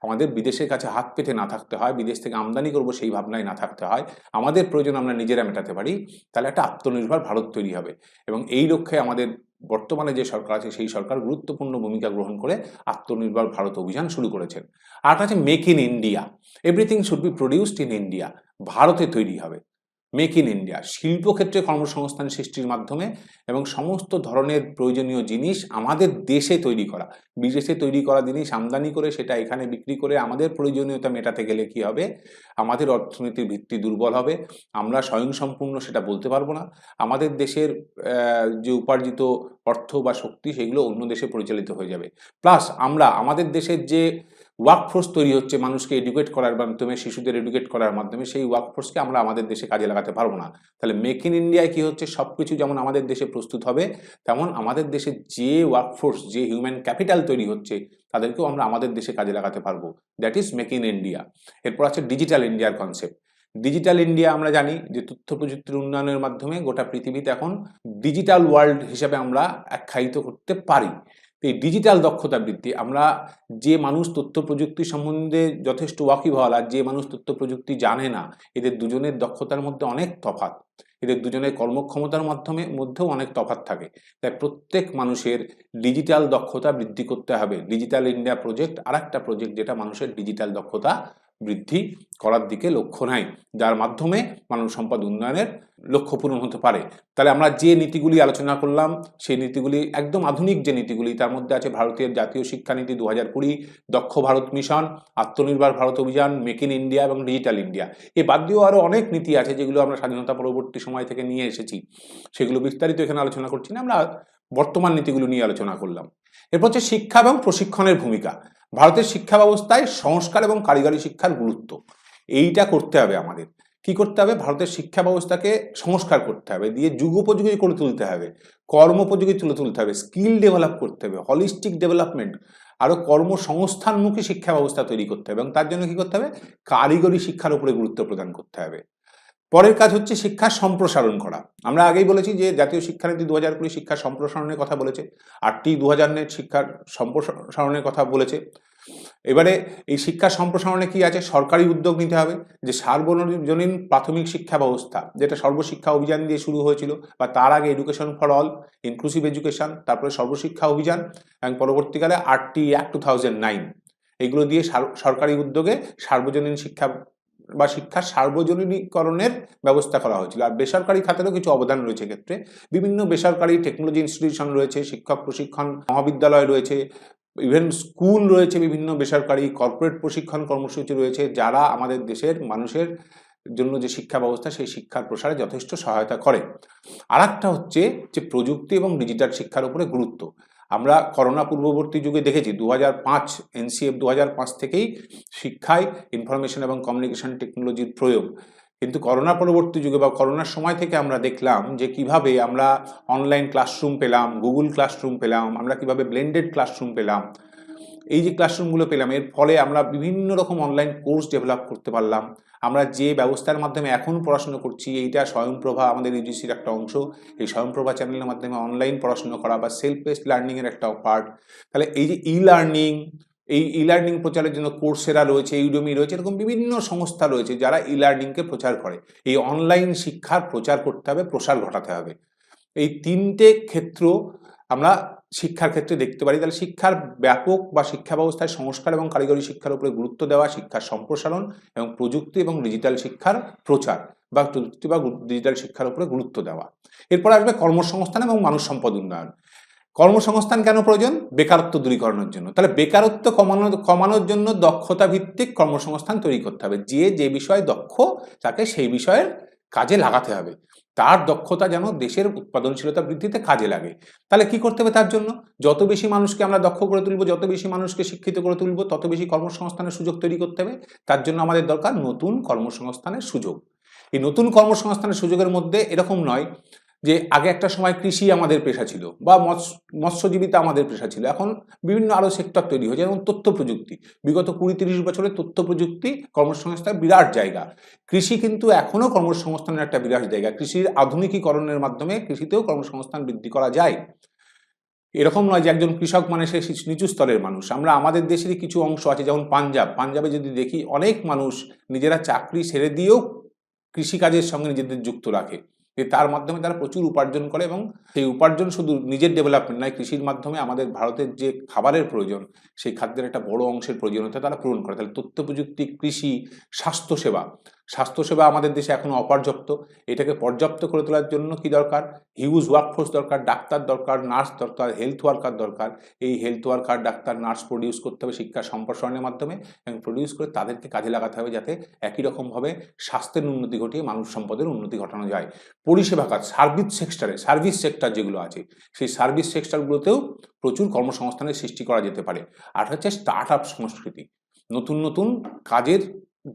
আমাদের বিদেশের কাছে হাত পেতে না থাকতে হয়, বিদেশ থেকে আমদানি করব সেই ভাবনায় না থাকতে হয়, আমাদের প্রয়োজন আমরা নিজেরা মেটাতে পারি, তাহলে একটা আত্মনির্ভর ভারত তৈরি হবে। এবং এই লক্ষ্যে আমাদের বর্তমানে যে সরকার আছে সেই সরকার গুরুত্বপূর্ণ ভূমিকা গ্রহণ করে আত্মনির্ভর ভারত অভিযান শুরু করেছেন। আর একটা আছে make in India, everything should be produced in India, ভারতে তৈরি হবে। মেক ইন ইন্ডিয়া শিল্পক্ষেত্রে কর্মসংস্থান সৃষ্টির মাধ্যমে, এবং সমস্ত ধরনের প্রয়োজনীয় জিনিস আমাদের দেশে তৈরি করা, বিদেশে তৈরি করা জিনিস আমদানি করে সেটা এখানে বিক্রি করে আমাদের প্রয়োজনীয়তা মেটাতে গেলে কি হবে? আমাদের অর্থনীতির ভিত্তি দুর্বল হবে, আমরা স্বয়ংসম্পূর্ণ সেটা বলতে পারবো না, আমাদের দেশের যে উপার্জিত অর্থ বা শক্তি সেগুলো অন্য দেশে পরিচালিত হয়ে যাবে। প্লাস আমরা আমাদের দেশের যে ওয়ার্কফোর্স তৈরি হচ্ছে মানুষকে এডুকেট করার মাধ্যমে, শিশুদের এডুকেট করার মাধ্যমে, সেই ওয়ার্কফোর্সকে আমরা আমাদের দেশে কাজে লাগাতে পারবো না। তাহলে মেক ইন ইন্ডিয়ায় কি হচ্ছে? সবকিছু যেমন আমাদের দেশে প্রস্তুত হবে, তেমন আমাদের দেশে যে ওয়ার্কফোর্স, যে হিউম্যান ক্যাপিটাল তৈরি হচ্ছে তাদেরকেও আমরা আমাদের দেশে কাজে লাগাতে পারবো। That is make in India. এরপর আছে ডিজিটাল ইন্ডিয়ার কনসেপ্ট। ডিজিটাল ইন্ডিয়া আমরা জানি যে তথ্য প্রযুক্তির উন্নয়নের মাধ্যমে গোটা পৃথিবীতে এখন ডিজিটাল ওয়ার্ল্ড হিসেবে আমরা আখ্যায়িত করতে পারি। এই ডিজিটাল দক্ষতা বৃদ্ধি, আমরা যে মানুষ তথ্য প্রযুক্তি সম্বন্ধে যথেষ্ট ওয়াকিবহাল আর যে মানুষ তথ্য প্রযুক্তি জানে না, এদের দুজনের দক্ষতার মধ্যে অনেক তফাৎ, এদের দুজনের কর্মক্ষমতার মধ্যেও অনেক তফাৎ থাকে। তাই প্রত্যেক মানুষের ডিজিটাল দক্ষতা বৃদ্ধি করতে হবে। ডিজিটাল ইন্ডিয়া প্রজেক্ট আর একটা প্রজেক্ট যেটা মানুষের ডিজিটাল দক্ষতা বৃদ্ধি করার দিকে লক্ষ্য নেয়, যার মাধ্যমে মানব সম্পদ উন্নয়নের লক্ষ্য পূরণ হতে পারে। তাহলে আমরা যে নীতিগুলি আলোচনা করলাম সেই নীতিগুলি একদম আধুনিক যে নীতিগুলি, তার মধ্যে আছে ভারতের জাতীয় শিক্ষানীতি 2020, দক্ষ ভারত মিশন, আত্মনির্ভর ভারত অভিযান, মেক ইন ইন্ডিয়া এবং ডিজিটাল ইন্ডিয়া। এ বাদ দিয়েও আরও অনেক নীতি আছে যেগুলো আমরা স্বাধীনতা পরবর্তী সময় থেকে নিয়ে এসেছি, সেগুলো বিস্তারিত এখানে আলোচনা করছি না, আমরা বর্তমান নীতিগুলো নিয়ে আলোচনা করলাম। এরপর হচ্ছে শিক্ষা এবং প্রশিক্ষণের ভূমিকা। ভারতের শিক্ষা ব্যবস্থায় সংস্কার এবং কারিগরি শিক্ষার গুরুত্ব, এইটা করতে হবে আমাদের। কি করতে হবে? ভারতের শিক্ষা ব্যবস্থাকে সংস্কার করতে হবে, দিয়ে যুগোপযোগী করে তুলতে হবে, কর্মোপযোগী তুলে তুলতে হবে, স্কিল ডেভেলপ করতে হবে, হলিস্টিক ডেভেলপমেন্ট, আরও কর্মসংস্থানমুখী শিক্ষা ব্যবস্থা তৈরি করতে হবে, এবং তার জন্য কি করতে হবে? কারিগরি শিক্ষার উপরে গুরুত্ব প্রদান করতে হবে। পরের কাজ হচ্ছে শিক্ষার সম্প্রসারণ করা। আমরা আগেই বলেছি যে জাতীয় শিক্ষানীতি 2020 শিক্ষার সম্প্রসারণের কথা বলেছে, 8টি 2000 নেট শিক্ষার সম্প্রসারণের কথা বলেছে। এবারে এই শিক্ষা সম্প্রসারণে কি আছে? সরকারি উদ্যোগ নিতে হবে, যে সার্বজনীন প্রাথমিক শিক্ষা ব্যবস্থা, যেটা সর্বশিক্ষা অভিযান দিয়ে শুরু হয়েছিল, বা তার আগে education for all, inclusive education, তারপরে সর্বশিক্ষা অভিযান, এবং পরবর্তীকালে 8টি অ্যাক্ট 2009, এগুলো দিয়ে সরকারি উদ্যোগে সার্বজনীন শিক্ষা বা শিক্ষার সার্বজনীকরণের ব্যবস্থা করা হয়েছিল। আর বেসরকারি খাতেরও কিছু অবদান রয়েছে ক্ষেত্রে। বিভিন্ন বেসরকারি টেকনোলজি ইনস্টিটিউশন রয়েছে, শিক্ষক প্রশিক্ষণ মহাবিদ্যালয় রয়েছে, ইভেন স্কুল রয়েছে, বিভিন্ন বেসরকারি কর্পোরেট প্রশিক্ষণ কর্মসূচি রয়েছে, যারা আমাদের দেশের মানুষের জন্য যে শিক্ষা ব্যবস্থা, সেই শিক্ষার প্রসারে যথেষ্ট সহায়তা করে। আর একটা হচ্ছে যে প্রযুক্তি এবং ডিজিটাল শিক্ষার উপরে গুরুত্ব। আমরা করোনা পূর্ববর্তী যুগে দেখেছি 2005 এনসিএফ 2005 থেকেই শিক্ষায় ইনফরমেশন এবং কমিউনিকেশন টেকনোলজির প্রয়োগ। কিন্তু করোনা পরবর্তী যুগে বা করোনার সময় থেকে আমরা দেখলাম যে কিভাবে আমরা অনলাইন ক্লাসরুম পেলাম, গুগল ক্লাসরুম পেলাম, আমরা কিভাবে ব্লেন্ডেড ক্লাসরুম পেলাম। এই যে ক্লাসরুমগুলো পেলাম, এর ফলে আমরা বিভিন্ন রকম অনলাইন কোর্স ডেভেলপ করতে পারলাম। আমরা যে ব্যবস্থার মাধ্যমে এখন পড়াশোনা করছি, এইটা স্বয়ংপ্রভা আমাদের ইউজিসির একটা অংশ। এই স্বয়ংপ্রভা চ্যানেলের মাধ্যমে অনলাইন পড়াশোনা করা বা সেলফ বেসড লার্নিংয়ের একটা পার্ট। তাহলে এই যে ই লার্নিং প্রচারের জন্য কোর্সেরা রয়েছে, ইউডেমি রয়েছে, এরকম বিভিন্ন সংস্থা রয়েছে যারা ই লার্নিংকে প্রচার করে। এই অনলাইন শিক্ষার প্রচার করতে হবে, প্রসার ঘটাতে হবে। এই তিনটে ক্ষেত্র আমরা শিক্ষার ক্ষেত্রে দেখতে পারি। তাহলে শিক্ষার ব্যাপক বা শিক্ষা ব্যবস্থায় সংস্কার এবং কারিগরি শিক্ষার উপরে গুরুত্ব দেওয়া, শিক্ষার সম্প্রসারণ এবং প্রযুক্তি এবং ডিজিটাল শিক্ষার প্রচার বা প্রযুক্তি বা ডিজিটাল শিক্ষার উপরে গুরুত্ব দেওয়া। এরপর আসবে কর্মসংস্থান এবং মানব সম্পদ উন্নয়ন। কর্মসংস্থান কেন প্রয়োজন? বেকারত্ব দূরীকরণের জন্য। তাহলে বেকারত্ব কমানোর জন্য দক্ষতা ভিত্তিক কর্মসংস্থান তৈরি করতে হবে। যে বিষয়ে দক্ষ, তাকে সেই বিষয়ের কাজে লাগাতে হবে, তার দক্ষতা যেন দেশের উৎপাদনশীলতা বৃদ্ধিতে কাজে লাগে। তাহলে কি করতে হবে? তার জন্য যত বেশি মানুষকে আমরা দক্ষ করে তুলব, যত বেশি মানুষকে শিক্ষিত করে তুলব, তত বেশি কর্মসংস্থানের সুযোগ তৈরি করতে হবে। তার জন্য আমাদের দরকার নতুন কর্মসংস্থানের সুযোগ। এই নতুন কর্মসংস্থানের সুযোগের মধ্যে এরকম নয় যে আগে একটা সময় কৃষি আমাদের পেশা ছিল বা মৎস্যজীবিতা আমাদের পেশা ছিল, এখন বিভিন্ন আরো সেক্টর তৈরি হয়েছে, যেমন তথ্য প্রযুক্তি। বিগত 20-30 বছরে তথ্য প্রযুক্তি কর্মসংস্থানের বিরাট জায়গা। কৃষি কিন্তু এখনো কর্মসংস্থানের একটা বিরাট জায়গা। কৃষির আধুনিকীকরণের মাধ্যমে কৃষিতেও কর্মসংস্থান বৃদ্ধি করা যায়। এরকম নয় যে একজন কৃষক মানে সে নিচু স্তরের মানুষ। আমরা আমাদের দেশেরই কিছু অংশ আছে, যেমন পাঞ্জাবে যদি দেখি, অনেক মানুষ নিজেরা চাকরি ছেড়ে দিয়েও কৃষিকাজের সঙ্গে নিজেদের যুক্ত রাখে, যে তার মাধ্যমে তারা প্রচুর উপার্জন করে, এবং সেই উপার্জন শুধু নিজের ডেভেলপমেন্ট নয়, কৃষির মাধ্যমে আমাদের ভারতের যে খাবারের প্রয়োজন, সেই খাদ্যের একটা বড় অংশের প্রয়োজনীয়তা তারা পূরণ করে। তাহলে তথ্য প্রযুক্তি, কৃষি, স্বাস্থ্যসেবা আমাদের দেশে এখনো অপর্যাপ্ত। এটাকে পর্যাপ্ত করে তোলার জন্য কি দরকার? হিউজ ওয়ার্কফোর্স দরকার, ডাক্তার দরকার, নার্স দরকার, হেলথ ওয়ার্কার দরকার। এই health worker, doctor, nurse produce করতে হবে শিক্ষা সম্প্রসারণের মাধ্যমে, এবং প্রডিউস করে তাদেরকে কাজে লাগাতে হবে যাতে একই রকমভাবে স্বাস্থ্যের উন্নতি ঘটিয়ে মানব সম্পদের উন্নতি ঘটানো যায়। পরিষেবা কাজ, সার্ভিস সেক্টর যেগুলো আছে, সেই সার্ভিস সেক্টরগুলোতেও প্রচুর কর্মসংস্থানের সৃষ্টি করা যেতে পারে। আর হচ্ছে স্টার্ট আপ সংস্কৃতি, নতুন নতুন কাজের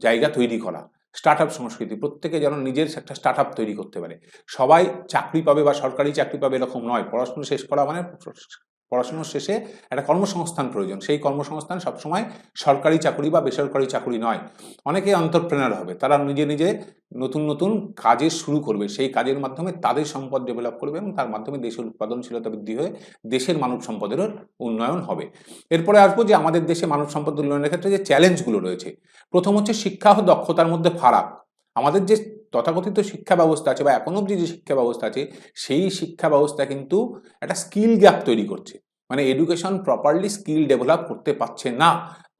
জায়গা তৈরি করা। স্টার্ট আপ সংস্কৃতি, প্রত্যেকে যেন নিজের একটা স্টার্ট আপ তৈরি করতে পারে। সবাই চাকরি পাবে বা সরকারি চাকরি পাবে এরকম নয়। পড়াশোনা শেষ করা মানে পড়াশোনার শেষে একটা কর্মসংস্থান প্রয়োজন। সেই কর্মসংস্থান সবসময় সরকারি চাকরি বা বেসরকারি চাকরি নয়। অনেকে এন্টারপ্রেনার হবে, তারা নিজে নিজে নতুন নতুন কাজের শুরু করবে, সেই কাজের মাধ্যমে তাদের সম্পদ ডেভেলপ করবে, এবং তার মাধ্যমে দেশের উৎপাদনশীলতা বৃদ্ধি হয়ে দেশের মানব সম্পদেরও উন্নয়ন হবে। এরপরে আসবো যে আমাদের দেশে মানব সম্পদ উন্নয়নের ক্ষেত্রে যে চ্যালেঞ্জগুলো রয়েছে। প্রথম হচ্ছে শিক্ষা ও দক্ষতার মধ্যে ফারাক। আমাদের যে তথাকথিত শিক্ষা ব্যবস্থা আছে বা এখন অবধি যে শিক্ষা ব্যবস্থা আছে, সেই শিক্ষা ব্যবস্থা কিন্তু একটা স্কিল গ্যাপ তৈরি করছে। মানে এডুকেশন প্রপারলি স্কিল ডেভেলপ করতে পারছে না।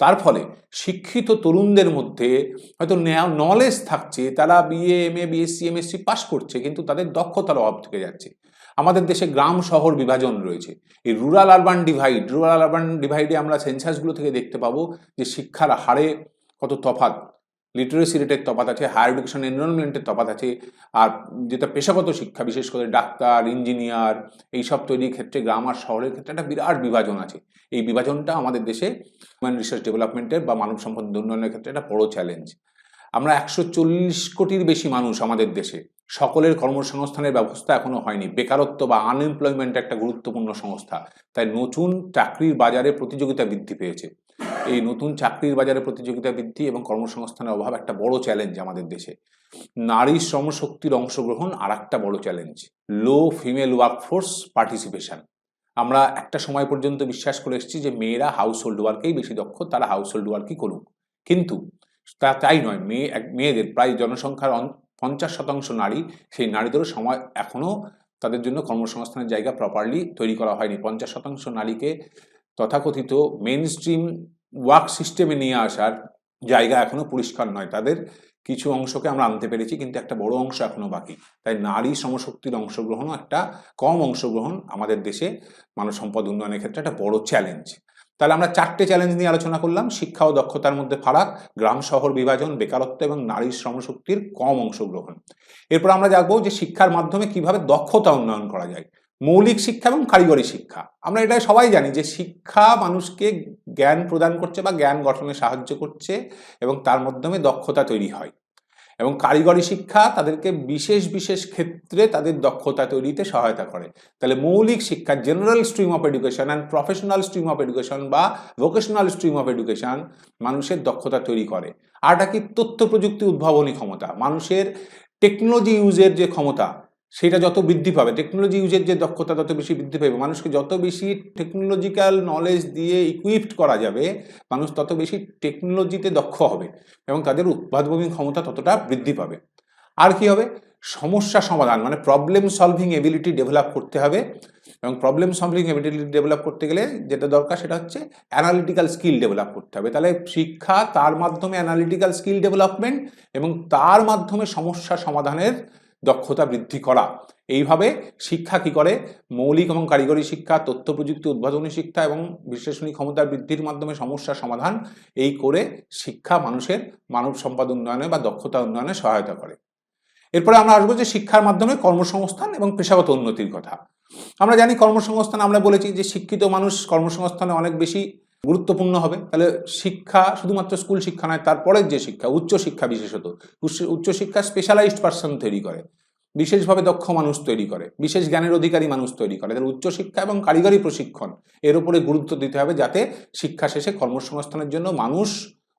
তার ফলে শিক্ষিত তরুণদের মধ্যে হয়তো নলেজ থাকছে, তারা BA, MA, BSc, MSc pass করছে, কিন্তু তাদের দক্ষতার অভাব থেকে যাচ্ছে। আমাদের দেশে গ্রাম শহর বিভাজন রয়েছে। এই রুরাল আরবান ডিভাইডে আমরা সেন্সাসগুলো থেকে দেখতে পাবো যে শিক্ষার হারে কত তফাৎ, লিটারেসি রেটের তফাৎ আছে, হায়ার এডুকেশন এনরোলমেন্টের তফাৎ আছে। আর যেটা পেশাগত শিক্ষা, বিশেষ করে ডাক্তার, ইঞ্জিনিয়ার, এইসব তৈরির ক্ষেত্রে গ্রাম আর শহরের ক্ষেত্রে একটা বিরাট বিভাজন আছে। এই বিভাজনটা আমাদের দেশে হিউম্যান রিসার্চ ডেভেলপমেন্টের বা মানব সম্পদ উন্নয়নের ক্ষেত্রে একটা বড় চ্যালেঞ্জ। আমরা 140 কোটির বেশি মানুষ আমাদের দেশে, সকলের কর্মসংস্থানের ব্যবস্থা এখনো হয়নি। বেকারত্ব বা আনএমপ্লয়মেন্ট একটা গুরুত্বপূর্ণ সংস্থা, তাই নতুন চাকরির বাজারে প্রতিযোগিতা বৃদ্ধি পেয়েছে। এই নতুন চাকরির বাজারে প্রতিযোগিতা বৃদ্ধি এবং কর্মসংস্থানের অভাব একটা বড় চ্যালেঞ্জ আমাদের দেশে। নারী শ্রমশক্তির অংশগ্রহণ আর একটা বড় চ্যালেঞ্জ। লো ফিমেল ওয়ার্কফোর্স পার্টিসিপেশন। আমরা একটা সময় পর্যন্ত বিশ্বাস করে এসেছি যে মেয়েরা হাউস হোল্ড ওয়ার্কেই বেশি দক্ষ, তারা হাউস হোল্ড ওয়ার্কই করুক, কিন্তু তাই নয়। মেয়েদের প্রায় জনসংখ্যার 50% নারী, সেই নারীদেরও সময় এখনো তাদের জন্য কর্মসংস্থানের জায়গা প্রপারলি তৈরি করা হয়নি। 50% নারীকে তথাকথিত মেন স্ট্রিম ওয়ার্ক সিস্টেমে নিয়ে আসার জায়গা এখনো পরিষ্কার নয়। তাদের কিছু অংশকে আমরা আনতে পেরেছি, কিন্তু একটা বড় অংশ এখনো বাকি। তাই নারী শ্রমশক্তির অংশগ্রহণও একটা কম অংশগ্রহণ আমাদের দেশে মানব সম্পদ উন্নয়নের ক্ষেত্রে একটা বড় চ্যালেঞ্জ। তাহলে আমরা 4টে চ্যালেঞ্জ নিয়ে আলোচনা করলাম: শিক্ষা ও দক্ষতার মধ্যে ফারাক, গ্রাম শহর বিভাজন, বেকারত্ব এবং নারী শ্রমশক্তির কম অংশগ্রহণ। এরপর আমরা জানবো যে শিক্ষার মাধ্যমে কিভাবে দক্ষতা উন্নয়ন করা যায়। মৌলিক শিক্ষা এবং কারিগরি শিক্ষা। আমরা এটা সবাই জানি যে শিক্ষা মানুষকে জ্ঞান প্রদান করছে বা জ্ঞান গঠনে সাহায্য করছে এবং তার মাধ্যমে দক্ষতা তৈরি হয়। এবং কারিগরি শিক্ষা তাদেরকে বিশেষ বিশেষ ক্ষেত্রে তাদের দক্ষতা তৈরিতে সহায়তা করে। তাহলে মৌলিক শিক্ষা, general stream of education and professional stream of education বা ভোকেশনাল স্ট্রিম অফ এডুকেশন মানুষের দক্ষতা তৈরি করে। আরটা কি? তথ্য প্রযুক্তি উদ্ভাবনী ক্ষমতা। মানুষের টেকনোলজি ইউজের যে ক্ষমতা, সেটা যত বৃদ্ধি পাবে, টেকনোলজি ইউজের যে দক্ষতা তত বেশি বৃদ্ধি পাবে। মানুষকে যত বেশি টেকনোলজিক্যাল নলেজ দিয়ে ইকুইপড করা যাবে, মানুষ তত বেশি টেকনোলজিতে দক্ষ হবে এবং তাদের উদ্ভাবনী ক্ষমতা ততটা বৃদ্ধি পাবে। আর কি হবে? সমস্যা সমাধান, মানে প্রবলেম সলভিং এবিলিটি ডেভেলপ করতে হবে। এবং প্রবলেম সলভিং এবিলিটি ডেভেলপ করতে গেলে যেটা দরকার সেটা হচ্ছে অ্যানালিটিক্যাল স্কিল ডেভেলপ করতে হবে। তাহলে শিক্ষা, তার মাধ্যমে অ্যানালিটিক্যাল স্কিল ডেভেলপমেন্ট এবং তার মাধ্যমে সমস্যা সমাধানের দক্ষতা বৃদ্ধি করা। এইভাবে শিক্ষা কি করে? মৌলিক এবং কারিগরি শিক্ষা, তথ্য প্রযুক্তি উদ্ভাবনী শিক্ষা এবং বিশ্লেষণী ক্ষমতা বৃদ্ধির মাধ্যমে সমস্যা সমাধান, এই করে শিক্ষা মানুষের মানব সম্পদ উন্নয়নে বা দক্ষতা উন্নয়নে সহায়তা করে। এরপরে আমরা আসবো যে শিক্ষার মাধ্যমে কর্মসংস্থান এবং পেশাগত উন্নতির কথা। আমরা জানি কর্মসংস্থান, আমরা বলেছি যে শিক্ষিত মানুষ কর্মসংস্থানে অনেক বেশি গুরুত্বপূর্ণ হবে। তাহলে শিক্ষা শুধুমাত্র স্কুল শিক্ষা নয়, তারপরের যে শিক্ষা, উচ্চশিক্ষা, বিশেষত উচ্চশিক্ষা স্পেশালাইজড পার্সন তৈরি করে, বিশেষভাবে দক্ষ মানুষ তৈরি করে, বিশেষ জ্ঞানের অধিকারী মানুষ তৈরি করে। তাহলে উচ্চশিক্ষা এবং কারিগরি প্রশিক্ষণ এর উপরে গুরুত্ব দিতে হবে, যাতে শিক্ষা শেষে কর্মসংস্থানের জন্য মানুষ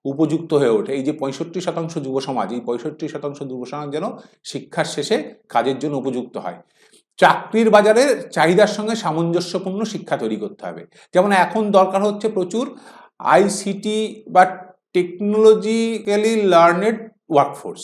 উপযুক্ত হয়ে ওঠে। এই যে 65% যুব সমাজ, এই 65% যুব সমাজ যেন শিক্ষার শেষে কাজের জন্য উপযুক্ত হয়। চাকরির বাজারে চাহিদার সঙ্গে সামঞ্জস্যপূর্ণ শিক্ষা তৈরি করতে হবে। যেমন এখন দরকার হচ্ছে প্রচুর আইসিটি বা টেকনোলজিক্যালি লার্নেড ওয়ার্কফোর্স।